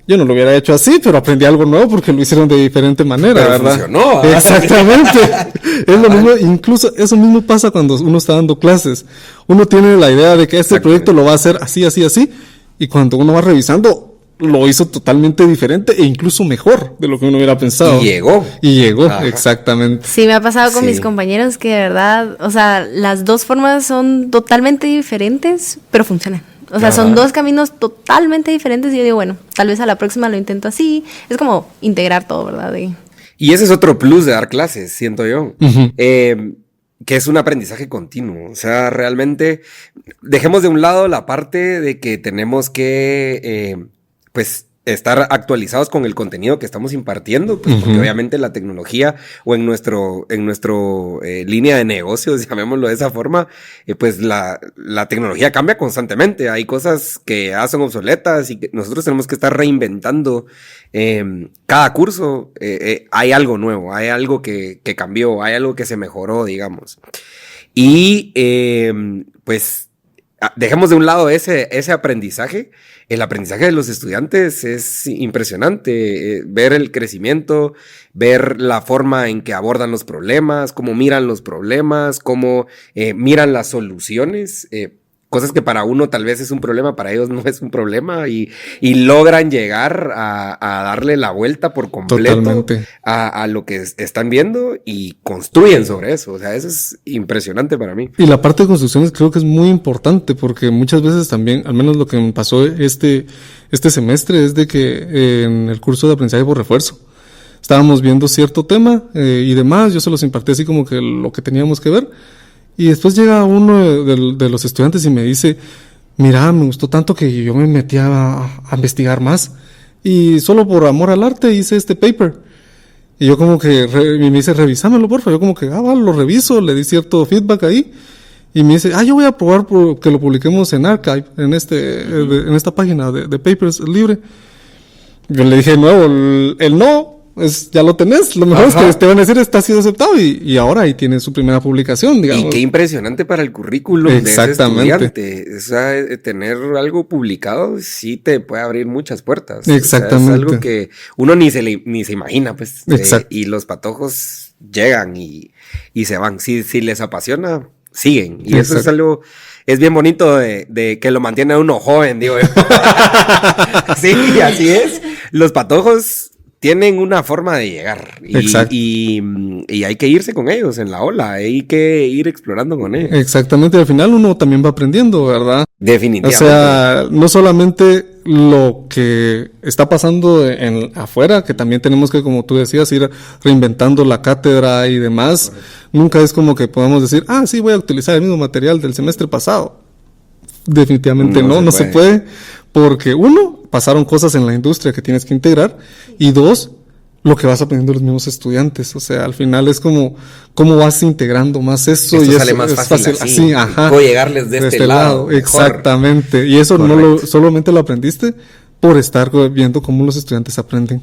yo no lo hubiera hecho así, pero aprendí algo nuevo porque lo hicieron de diferente manera, pero ¿verdad? Funcionó. Exactamente. Es lo mismo, incluso eso mismo pasa cuando uno está dando clases. Uno tiene la idea de que este proyecto lo va a hacer así, así, así, y cuando uno va revisando, lo hizo totalmente diferente e incluso mejor de lo que uno hubiera pensado. Y llegó, ajá, exactamente. Sí, me ha pasado con mis compañeros que de verdad, o sea, las dos formas son totalmente diferentes, pero funcionan. O sea, son dos caminos totalmente diferentes y yo digo, bueno, tal vez a la próxima lo intento así. Es como integrar todo, ¿verdad? Y ese es otro plus de dar clases, siento yo. Uh-huh. Que es un aprendizaje continuo. O sea, realmente dejemos de un lado la parte de que tenemos que, pues, estar actualizados con el contenido que estamos impartiendo, pues, porque obviamente la tecnología o en nuestro línea de negocios, llamémoslo de esa forma, pues la tecnología cambia constantemente. Hay cosas que ya son obsoletas y que nosotros tenemos que estar reinventando. Cada curso hay algo nuevo, hay algo que cambió, hay algo que se mejoró, digamos. Y pues dejemos de un lado ese aprendizaje. El aprendizaje de los estudiantes es impresionante, ver el crecimiento, ver la forma en que abordan los problemas, cómo miran los problemas, cómo miran las soluciones, cosas que para uno tal vez es un problema, para ellos no es un problema y logran llegar a darle la vuelta por completo a lo que están viendo y construyen sobre eso. O sea, eso es impresionante para mí. Y la parte de construcciones creo que es muy importante porque muchas veces también, al menos lo que me pasó este semestre es de que en el curso de aprendizaje por refuerzo estábamos viendo cierto tema y demás, yo se los impartí así como que lo que teníamos que ver. Y después llega uno de los estudiantes y me dice, mira, me gustó tanto que yo me metí a investigar más y solo por amor al arte hice este paper. Y yo como que me dice, revísamelo, porfa. Yo como que, vale, lo reviso, le di cierto feedback ahí. Y me dice, yo voy a probar que lo publiquemos en Archive, en esta página de papers libre. Yo le dije de nuevo, el no. Ya lo tenés, lo mejor es que te van a decir está sido aceptado y ahora ahí tiene su primera publicación, digamos. Y qué impresionante para el currículum de ese estudiante. O sea, tener algo publicado sí te puede abrir muchas puertas. Exactamente. O sea, es algo que uno ni se imagina, pues. Y los patojos llegan y se van. Si les apasiona, siguen. Y eso es algo... Es bien bonito de que lo mantiene a uno joven, digo yo. Sí, así es. Los patojos tienen una forma de llegar y hay que irse con ellos en la ola, hay que ir explorando con ellos. Exactamente, al final uno también va aprendiendo, ¿verdad? Definitivamente. O sea, no solamente lo que está pasando afuera, que también tenemos que, como tú decías, ir reinventando la cátedra y demás. Correcto. Nunca es como que podamos decir, sí, voy a utilizar el mismo material del semestre pasado. Definitivamente no se puede, porque uno, pasaron cosas en la industria que tienes que integrar, y dos, lo que vas aprendiendo los mismos estudiantes. O sea, al final es como cómo vas integrando más eso. Esto y sale más fácil así. Puedo llegarles de este lado. Exactamente. Y eso solamente lo aprendiste por estar viendo cómo los estudiantes aprenden.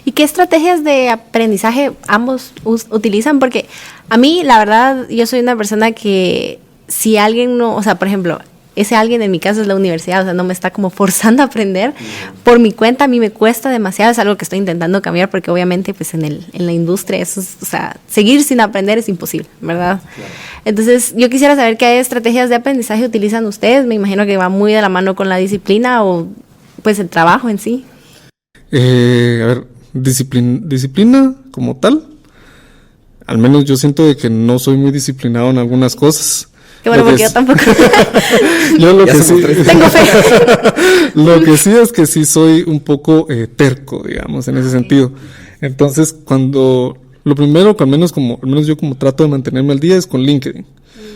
¿Y qué estrategias de aprendizaje ambos utilizan? Porque a mí, la verdad, yo soy una persona que si alguien no, o sea, por ejemplo, ese alguien en mi caso es la universidad, o sea, no me está como forzando a aprender. Por mi cuenta, a mí me cuesta demasiado, es algo que estoy intentando cambiar porque obviamente pues en la industria eso es, o sea, seguir sin aprender es imposible, ¿verdad? Claro. Entonces, yo quisiera saber qué estrategias de aprendizaje utilizan ustedes. Me imagino que va muy de la mano con la disciplina o pues el trabajo en sí. A ver, disciplina como tal, al menos yo siento de que no soy muy disciplinado en algunas cosas. Qué bueno, porque yo tampoco. Yo lo que sí, tengo fe. Lo que sí es que sí soy un poco terco, digamos, en ese sentido. Entonces, cuando lo primero que al menos yo como trato de mantenerme al día es con LinkedIn.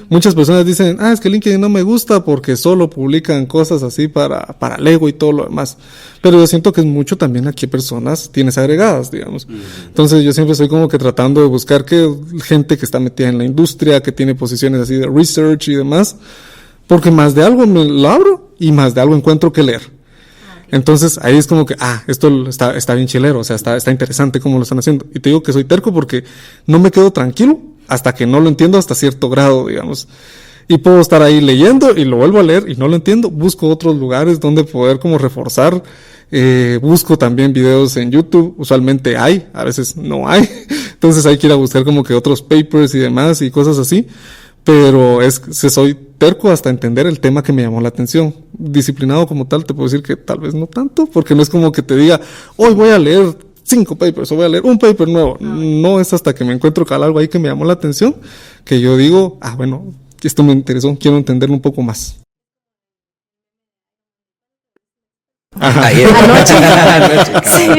Muchas personas dicen, es que LinkedIn no me gusta porque solo publican cosas así para el ego y todo lo demás. Pero yo siento que es mucho también a qué personas tienes agregadas, digamos. Entonces yo siempre estoy como que tratando de buscar gente que está metida en la industria, que tiene posiciones así de research y demás, porque más de algo me lo abro y más de algo encuentro que leer. Entonces ahí es como que, esto está bien chilero, o sea, está interesante cómo lo están haciendo. Y te digo que soy terco porque no me quedo tranquilo hasta que no lo entiendo hasta cierto grado, digamos. Y puedo estar ahí leyendo y lo vuelvo a leer y no lo entiendo. Busco otros lugares donde poder como reforzar. Busco también videos en YouTube. Usualmente hay, a veces no hay. Entonces hay que ir a buscar como que otros papers y demás y cosas así. Pero soy terco hasta entender el tema que me llamó la atención. Disciplinado como tal, te puedo decir que tal vez no tanto, porque no es como que te diga, hoy voy a leer 5 papers o voy a leer un paper nuevo. No es hasta que me encuentro con algo ahí que me llamó la atención que yo digo, bueno, esto me interesó, quiero entenderlo un poco más. Anoche. Sí.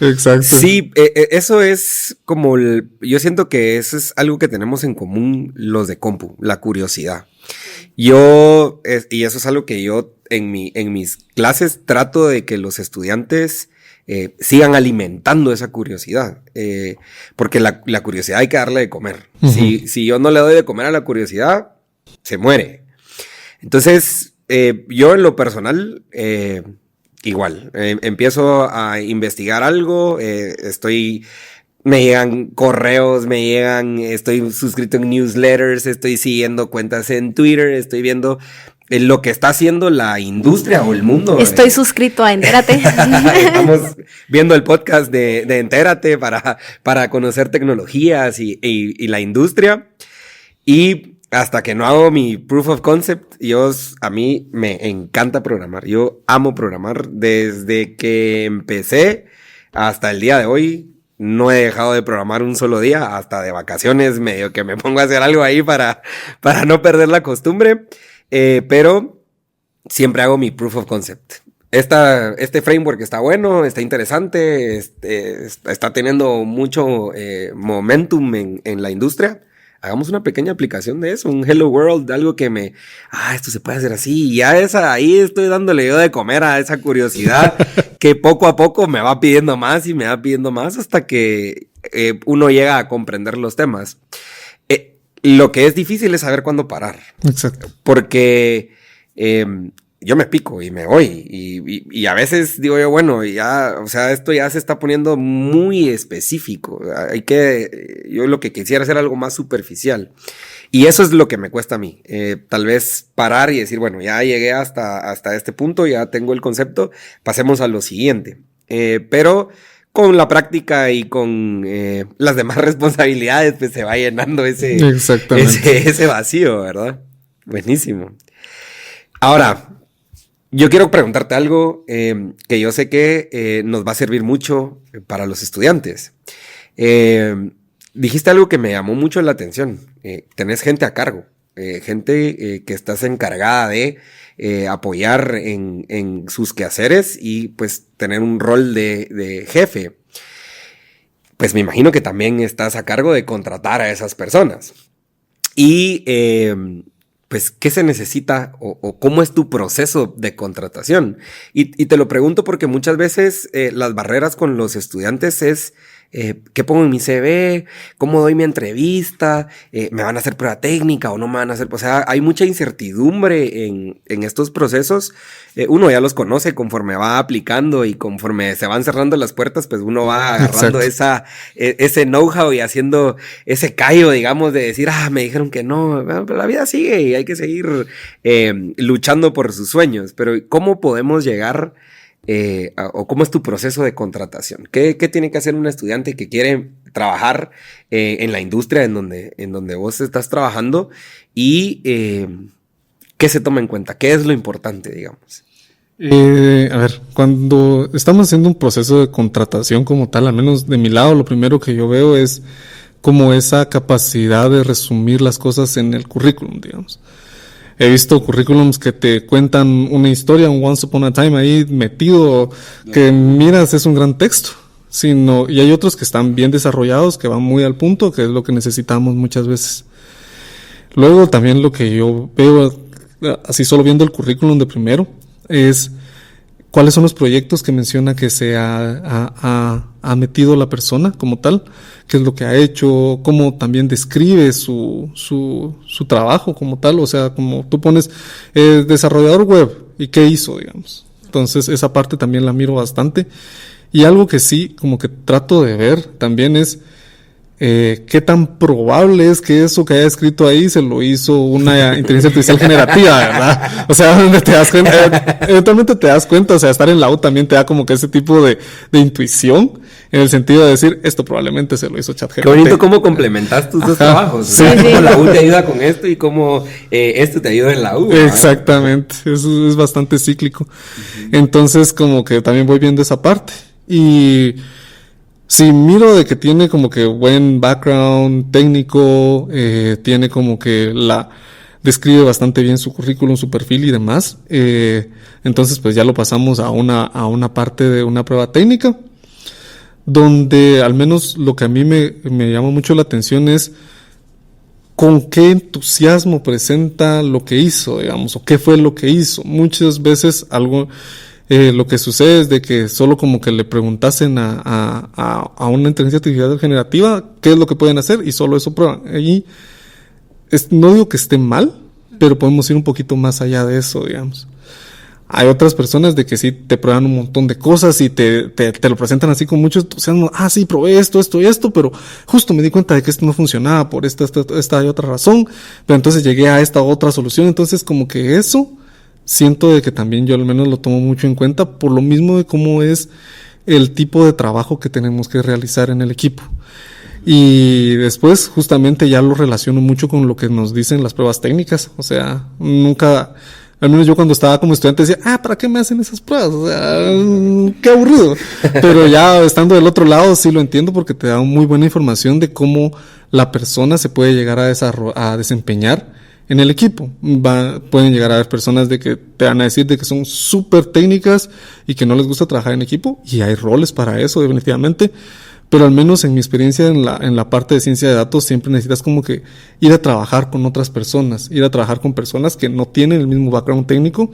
Exacto. Sí, eso es como yo siento que eso es algo que tenemos en común los de compu, la curiosidad. Y eso es algo que yo en mis clases trato de que los estudiantes sigan alimentando esa curiosidad, porque la curiosidad hay que darle de comer. Uh-huh. Si yo no le doy de comer a la curiosidad, se muere. Entonces, yo en lo personal, igual, empiezo a investigar algo, me llegan correos, estoy suscrito en newsletters, estoy siguiendo cuentas en Twitter, estoy viendo lo que está haciendo la industria o el mundo. Estoy suscrito a Entérate. Estamos viendo el podcast de Entérate para conocer tecnologías y la industria. Y hasta que no hago mi proof of concept, a mí me encanta programar. Yo amo programar. Desde que empecé hasta el día de hoy, no he dejado de programar un solo día. Hasta de vacaciones medio que me pongo a hacer algo ahí para no perder la costumbre. Pero siempre hago mi proof of concept. Este framework está bueno, está interesante, está teniendo mucho momentum en la industria. Hagamos una pequeña aplicación de eso, un Hello World, algo que esto se puede hacer así. Y ya ahí estoy dándole yo de comer a esa curiosidad que poco a poco me va pidiendo más y me va pidiendo más hasta que uno llega a comprender los temas. Lo que es difícil es saber cuándo parar. Exacto. Porque yo me pico y me voy. Y a veces digo yo, bueno, esto ya se está poniendo muy específico. Yo lo que quisiera hacer algo más superficial. Y eso es lo que me cuesta a mí. Tal vez parar y decir, bueno, ya llegué hasta este punto, ya tengo el concepto, pasemos a lo siguiente. Pero con la práctica y con las demás responsabilidades, pues se va llenando ese vacío, ¿verdad? Buenísimo. Ahora, yo quiero preguntarte algo que yo sé que nos va a servir mucho para los estudiantes. Dijiste algo que me llamó mucho la atención. Tenés gente a cargo, gente que estás encargada de apoyar en sus quehaceres y pues tener un rol de jefe. Pues me imagino que también estás a cargo de contratar a esas personas. Y pues, ¿qué se necesita o cómo es tu proceso de contratación? Y te lo pregunto porque muchas veces las barreras con los estudiantes es ¿qué pongo en mi CV? ¿Cómo doy mi entrevista? ¿Me van a hacer prueba técnica o no me van a hacer? O sea, hay mucha incertidumbre en estos procesos. Uno ya los conoce conforme va aplicando y conforme se van cerrando las puertas, pues uno va agarrando ese know-how y haciendo ese callo, digamos, de decir, me dijeron que no, pero la vida sigue y hay que seguir luchando por sus sueños. Pero ¿cómo podemos llegar o cómo es tu proceso de contratación? ¿Qué tiene que hacer un estudiante que quiere trabajar en la industria en donde vos estás trabajando? Y ¿qué se toma en cuenta? ¿Qué es lo importante, digamos? A ver, cuando estamos haciendo un proceso de contratación como tal, al menos de mi lado, lo primero que yo veo es como esa capacidad de resumir las cosas en el currículum, digamos. He visto currículums que te cuentan una historia, un once upon a time ahí metido, que miras es un gran texto. Y hay otros que están bien desarrollados, que van muy al punto, que es lo que necesitamos muchas veces. Luego también lo que yo veo, así solo viendo el currículum de primero, es cuáles son los proyectos que menciona que se ha metido la persona como tal, qué es lo que ha hecho, cómo también describe su trabajo como tal. O sea, como tú pones desarrollador web y qué hizo, digamos. Entonces esa parte también la miro bastante. Y algo que sí como que trato de ver también es qué tan probable es que eso que haya escrito ahí se lo hizo una inteligencia artificial generativa, ¿verdad? O sea, donde te das cuenta, eventualmente te das cuenta, o sea, estar en la U también te da como que ese tipo de intuición, en el sentido de decir, esto probablemente se lo hizo ChatGPT. Qué bonito cómo complementas tus dos trabajos. Sí. Cómo la U te ayuda con esto y cómo esto te ayuda en la U. Exactamente, eso es bastante cíclico. Entonces, como que también voy viendo esa parte. Y si miro de que tiene como que buen background técnico, tiene como que describe bastante bien su currículum, su perfil y demás, entonces pues ya lo pasamos a una parte de una prueba técnica, donde al menos lo que a mí me llama mucho la atención es con qué entusiasmo presenta lo que hizo, digamos, o qué fue lo que hizo. Muchas veces lo que sucede es de que solo como que le preguntasen a una inteligencia artificial generativa qué es lo que pueden hacer y solo eso prueban. Y no digo que esté mal, pero podemos ir un poquito más allá de eso, digamos. Hay otras personas de que sí te prueban un montón de cosas y te lo presentan así con mucho entusiasmo. Sí, probé esto y esto, pero justo me di cuenta de que esto no funcionaba por esta y otra razón, pero entonces llegué a esta otra solución. Entonces como que eso siento de que también yo al menos lo tomo mucho en cuenta por lo mismo de cómo es el tipo de trabajo que tenemos que realizar en el equipo. Y después justamente ya lo relaciono mucho con lo que nos dicen las pruebas técnicas. O sea, nunca, al menos yo cuando estaba como estudiante decía, ¿para qué me hacen esas pruebas? O sea, qué aburrido. Pero ya estando del otro lado sí lo entiendo porque te da muy buena información de cómo la persona se puede llegar a desempeñar en el equipo. Pueden llegar a haber personas de que te van a decir de que son súper técnicas y que no les gusta trabajar en equipo, y hay roles para eso definitivamente, pero al menos en mi experiencia en la parte de ciencia de datos siempre necesitas como que ir a trabajar con otras personas, ir a trabajar con personas que no tienen el mismo background técnico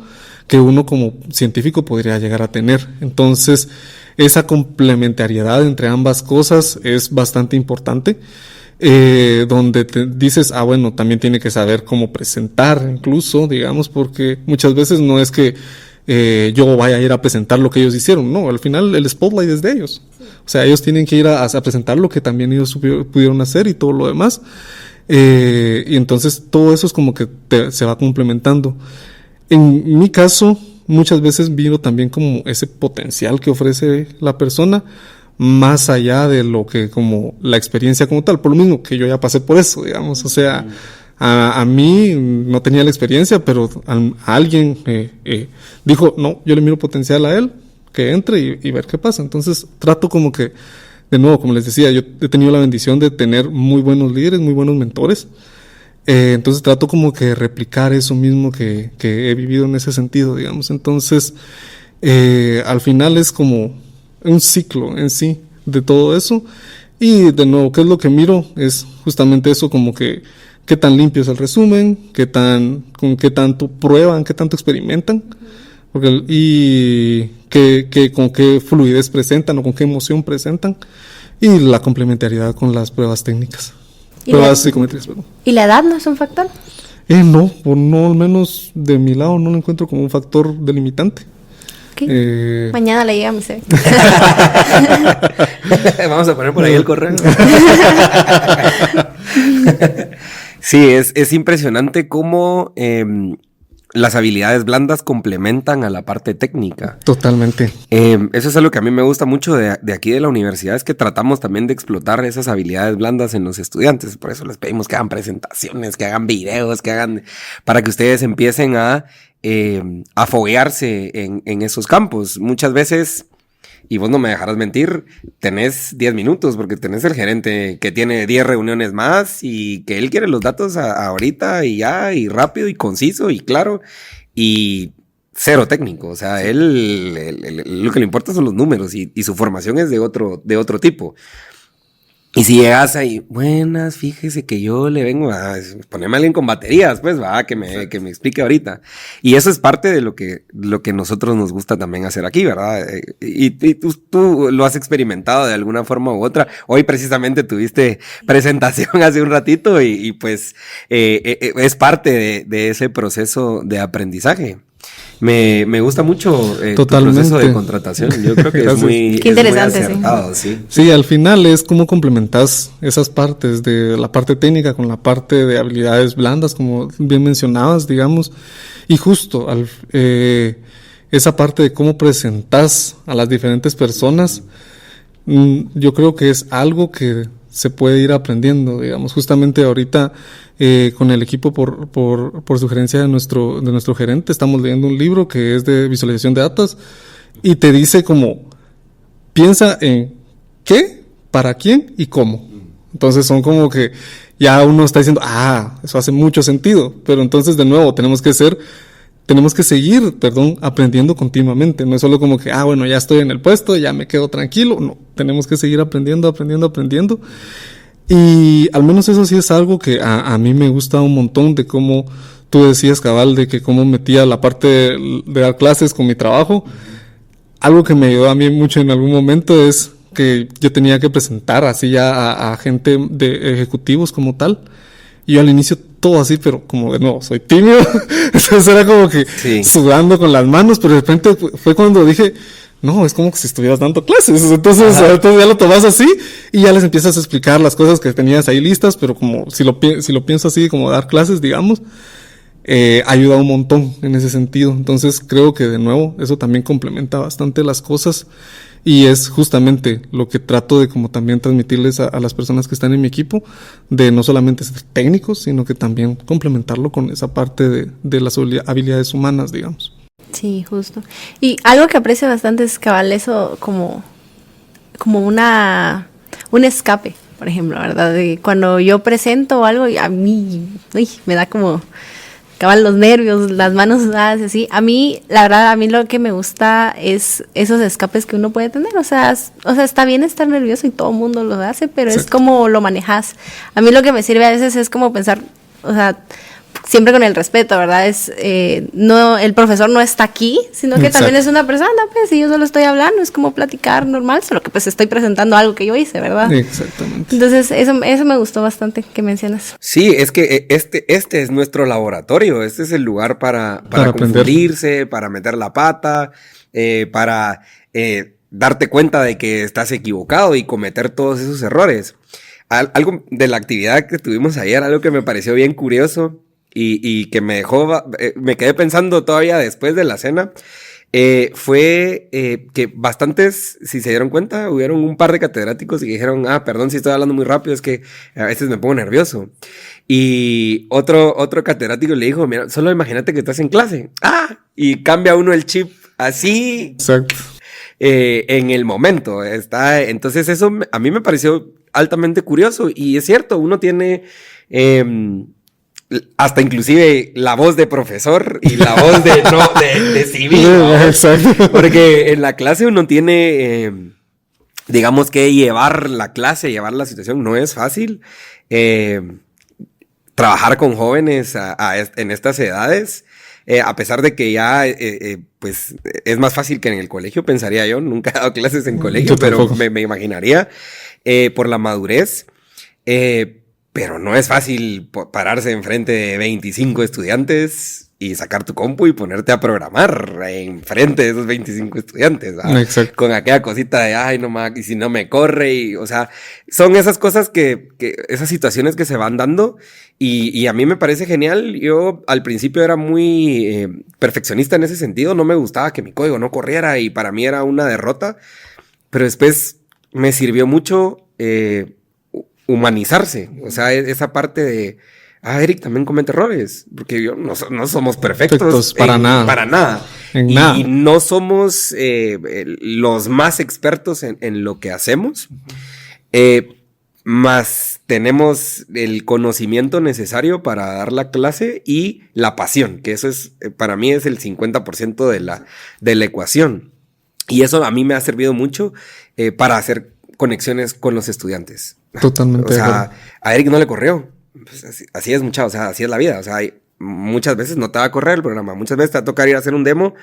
que uno como científico podría llegar a tener. Entonces esa complementariedad entre ambas cosas es bastante importante. Donde te dices, bueno, también tiene que saber cómo presentar incluso, digamos, porque muchas veces no es que yo vaya a ir a presentar lo que ellos hicieron, no, al final el spotlight es de ellos. Sí. O sea, ellos tienen que ir a presentar lo que también ellos pudieron hacer y todo lo demás. Y entonces todo eso es como que se va complementando. En mi caso, muchas veces vino también como ese potencial que ofrece la persona, más allá de lo que como la experiencia como tal, por lo mismo que yo ya pasé por eso, digamos. O sea, a mí no tenía la experiencia, pero a alguien dijo, no, yo le miro potencial a él, que entre y ver qué pasa. Entonces trato como que, de nuevo, como les decía, yo he tenido la bendición de tener muy buenos líderes, muy buenos mentores. Entonces trato como que replicar eso mismo que he vivido en ese sentido, digamos. Entonces, al final es como un ciclo en sí de todo eso. Y de nuevo, ¿qué es lo que miro? Es justamente eso, como que qué tan limpio es el resumen, con qué tanto prueban, qué tanto experimentan, y con qué fluidez presentan o con qué emoción presentan. y la complementariedad con las pruebas técnicas. ¿Y Pruebas psicométricas, perdón. ¿Y la edad no es un factor? No, al menos de mi lado no lo encuentro como un factor delimitante. Okay. Mañana le llega mi CV. Vamos a poner por ahí el correo. Sí, es impresionante cómo las habilidades blandas complementan a la parte técnica. Totalmente. Eso es algo que a mí me gusta mucho de aquí de la universidad, es que tratamos también de explotar esas habilidades blandas en los estudiantes. Por eso les pedimos que hagan presentaciones, que hagan videos, para que ustedes empiecen a foguearse en esos campos. Muchas veces, y vos no me dejarás mentir, tenés 10 minutos porque tenés el gerente que tiene 10 reuniones más y que él quiere los datos ahorita y ya, y rápido y conciso y claro, y cero técnico. O sea, él lo que le importa son los números y su formación es de otro tipo. Y si llegas ahí, buenas, fíjese que yo le vengo a ponerme a alguien con baterías, pues va, que me explique ahorita. Y eso es parte de lo que nosotros nos gusta también hacer aquí, ¿verdad? Y tú lo has experimentado de alguna forma u otra. Hoy precisamente tuviste presentación hace un ratito y pues es parte de ese proceso de aprendizaje. Me gusta mucho tu proceso de contratación. Yo creo que es muy, qué interesante, muy acertado, sí. Sí, al final es cómo complementas esas partes de la parte técnica con la parte de habilidades blandas, como bien mencionabas, digamos. Y justo esa parte de cómo presentas a las diferentes personas, yo creo que es algo que se puede ir aprendiendo, digamos. Justamente ahorita con el equipo por sugerencia de nuestro gerente estamos leyendo un libro que es de visualización de datos y te dice como piensa en qué, para quién y cómo. Entonces son como que ya uno está diciendo eso hace mucho sentido, pero entonces de nuevo tenemos que seguir aprendiendo continuamente. No es solo como que, bueno, ya estoy en el puesto, ya me quedo tranquilo. No, tenemos que seguir aprendiendo. Y al menos eso sí es algo que a mí me gusta un montón, de cómo tú decías, cabal, de que cómo metía la parte de dar clases con mi trabajo. Algo que me ayudó a mí mucho en algún momento es que yo tenía que presentar así ya a gente de ejecutivos como tal. Y yo al inicio todo así, pero como de nuevo, soy tímido. Entonces era como que sudando con las manos, pero de repente fue cuando dije, no, es como que si estuvieras dando clases. Entonces ya lo tomas así y ya les empiezas a explicar las cosas que tenías ahí listas, pero como si lo pienso así, como dar clases, digamos, ayuda un montón en ese sentido. Entonces creo que de nuevo eso también complementa bastante las cosas. Y es justamente lo que trato de como también transmitirles a las personas que están en mi equipo, de no solamente ser técnicos, sino que también complementarlo con esa parte de las habilidades humanas, digamos. Sí, justo. Y algo que aprecio bastante es, cabal, eso como un escape, por ejemplo, ¿verdad? De cuando yo presento algo, a mí me da como... cabal los nervios, las manos sudadas, así. A mí, la verdad, lo que me gusta es esos escapes que uno puede tener. O sea, está bien estar nervioso y todo el mundo lo hace, pero es como lo manejas. A mí lo que me sirve a veces es como pensar, o sea, siempre con el respeto, ¿verdad? No, el profesor no está aquí, sino que también es una persona, pues, y yo solo estoy hablando, es como platicar normal, solo que pues estoy presentando algo que yo hice, ¿verdad? Exactamente. Entonces, eso me gustó bastante que mencionas. Sí, es que este es nuestro laboratorio, este es el lugar para confundirse, para meter la pata, para darte cuenta de que estás equivocado y cometer todos esos errores. Algo de la actividad que tuvimos ayer, algo que me pareció bien curioso, y que me dejó, me quedé pensando todavía después de la cena, fue que bastantes, si se dieron cuenta, hubieron un par de catedráticos y dijeron, perdón si estoy hablando muy rápido, es que a veces me pongo nervioso. Y otro catedrático le dijo, mira, solo imagínate que estás en clase, y cambia uno el chip así. Exacto. En el momento, entonces eso a mí me pareció altamente curioso, y es cierto, uno tiene... hasta inclusive la voz de profesor y la voz de civil, ¿no? Exacto. Porque en la clase uno tiene, digamos que llevar la clase, llevar la situación, no es fácil. Trabajar con jóvenes en estas edades, a pesar de que ya pues es más fácil que en el colegio, pensaría yo. Nunca he dado clases en colegio, pero me imaginaría. por la madurez, pero no es fácil pararse enfrente de 25 estudiantes y sacar tu compu y ponerte a programar enfrente de esos 25 estudiantes, ¿verdad? Exacto. Con aquella cosita de, ay, no más, y si no me corre, y, o sea, son esas cosas esas situaciones que se van dando, y a mí me parece genial. Yo al principio era muy perfeccionista en ese sentido, no me gustaba que mi código no corriera, y para mí era una derrota, pero después me sirvió mucho humanizarse, o sea, esa parte de, Eric también comete errores, porque no somos perfectos para nada. Para nada. Y no somos los más expertos en lo que hacemos, más tenemos el conocimiento necesario para dar la clase y la pasión, que eso es, para mí es el 50% de la ecuación. Y eso a mí me ha servido mucho para hacer conexiones con los estudiantes. Totalmente. O sea, a Eric no le corrió. Pues así es, mucha, o sea, así es la vida. O sea, muchas veces no te va a correr el programa, muchas veces te va a tocar ir a hacer un demo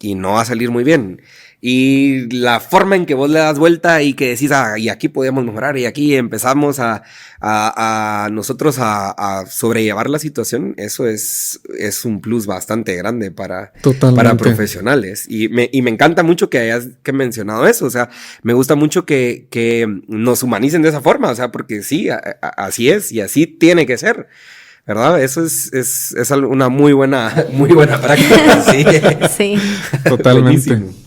y no va a salir muy bien. Y la forma en que vos le das vuelta y que decís, y aquí podemos mejorar, y aquí empezamos a nosotros a sobrellevar la situación, eso es un plus bastante grande para profesionales. Y me encanta mucho que hayas mencionado eso. O sea, me gusta mucho que nos humanicen de esa forma. O sea, porque sí, así es y así tiene que ser, ¿verdad? Eso es una muy buena práctica. Sí, sí. Totalmente. Buenísimo.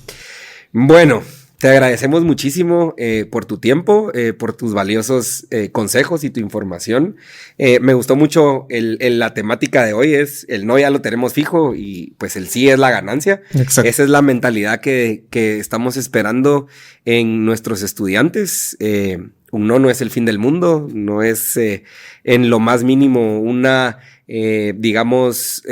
Bueno, te agradecemos muchísimo por tu tiempo, por tus valiosos consejos y tu información. Me gustó mucho la temática de hoy, es el no ya lo tenemos fijo y pues el sí es la ganancia. Exacto. Esa es la mentalidad que estamos esperando en nuestros estudiantes. Un no es el fin del mundo, no es en lo más mínimo una, digamos,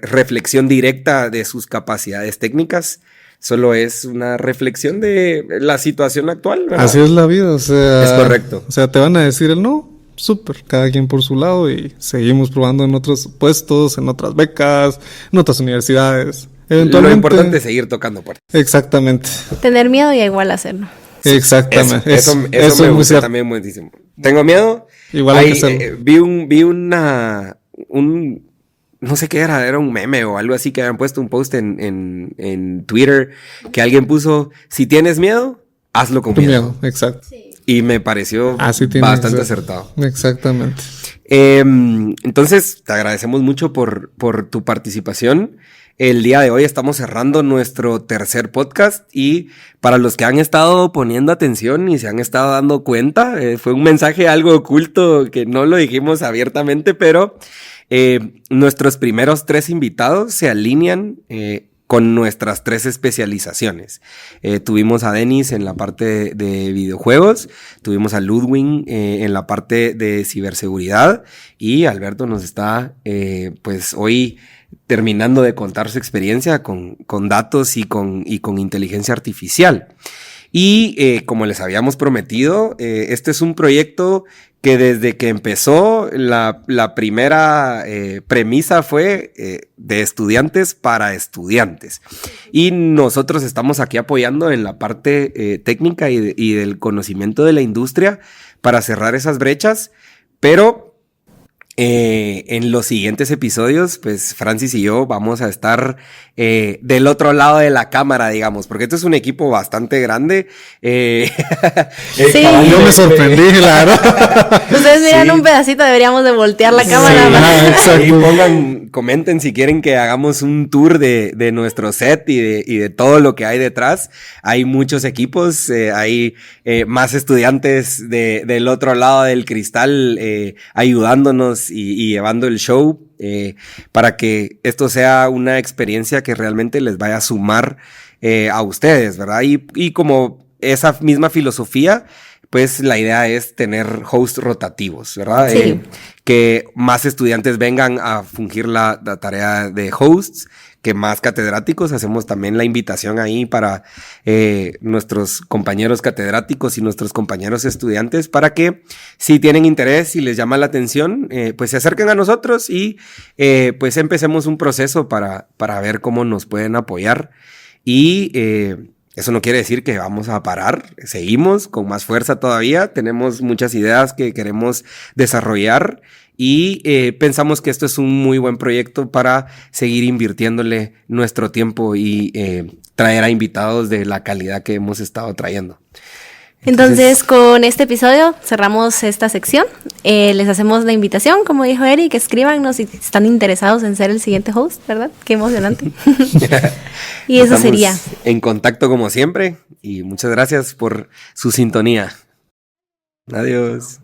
reflexión directa de sus capacidades técnicas. Solo es una reflexión de la situación actual, ¿verdad? Así es la vida, o sea... Es correcto. O sea, te van a decir el no, súper, cada quien por su lado y seguimos probando en otros puestos, en otras becas, en otras universidades. Lo importante es seguir tocando puertas. Exactamente. Tener miedo y igual hacerlo. Exactamente. Eso me gusta también muchísimo. Tengo miedo. Igual hay que hacerlo. Vi no sé qué era un meme o algo así que habían puesto un post en Twitter que alguien puso, si tienes miedo, hazlo con miedo. Exacto. Sí. Y me pareció bastante acertado. Exactamente. Entonces, te agradecemos mucho por tu participación. El día de hoy estamos cerrando nuestro tercer podcast y para los que han estado poniendo atención y se han estado dando cuenta, fue un mensaje algo oculto que no lo dijimos abiertamente, pero nuestros primeros 3 invitados se alinean con nuestras 3 especializaciones. Tuvimos a Denis en la parte de videojuegos, tuvimos a Ludwig en la parte de ciberseguridad y Alberto nos está pues hoy terminando de contar su experiencia con datos y con inteligencia artificial. Y como les habíamos prometido, este es un proyecto que desde que empezó, la primera premisa fue de estudiantes para estudiantes. Y nosotros estamos aquí apoyando en la parte técnica y del conocimiento de la industria para cerrar esas brechas, pero en los siguientes episodios, pues Francis y yo vamos a estar del otro lado de la cámara, digamos, porque esto es un equipo bastante grande. Sí. Yo me sorprendí, la verdad. Ustedes miran un pedacito, deberíamos de voltear la cámara. Sí, comenten si quieren que hagamos un tour de nuestro set y de todo lo que hay detrás. Hay muchos equipos, hay más estudiantes del otro lado del cristal ayudándonos y llevando el show para que esto sea una experiencia que realmente les vaya a sumar a ustedes, ¿verdad? Y como esa misma filosofía, pues la idea es tener hosts rotativos, ¿verdad? Sí. Que más estudiantes vengan a fungir la tarea de hosts, que más catedráticos. Hacemos también la invitación ahí para nuestros compañeros catedráticos y nuestros compañeros estudiantes para que si tienen interés y les llama la atención, pues se acerquen a nosotros y pues empecemos un proceso para ver cómo nos pueden apoyar y Eso no quiere decir que vamos a parar, seguimos con más fuerza todavía, tenemos muchas ideas que queremos desarrollar y pensamos que esto es un muy buen proyecto para seguir invirtiéndole nuestro tiempo y traer a invitados de la calidad que hemos estado trayendo. Entonces, con este episodio cerramos esta sección. Les hacemos la invitación, como dijo Eric, escríbanos si están interesados en ser el siguiente host, ¿verdad? Qué emocionante. Y eso sería. En contacto como siempre y muchas gracias por su sintonía. Adiós.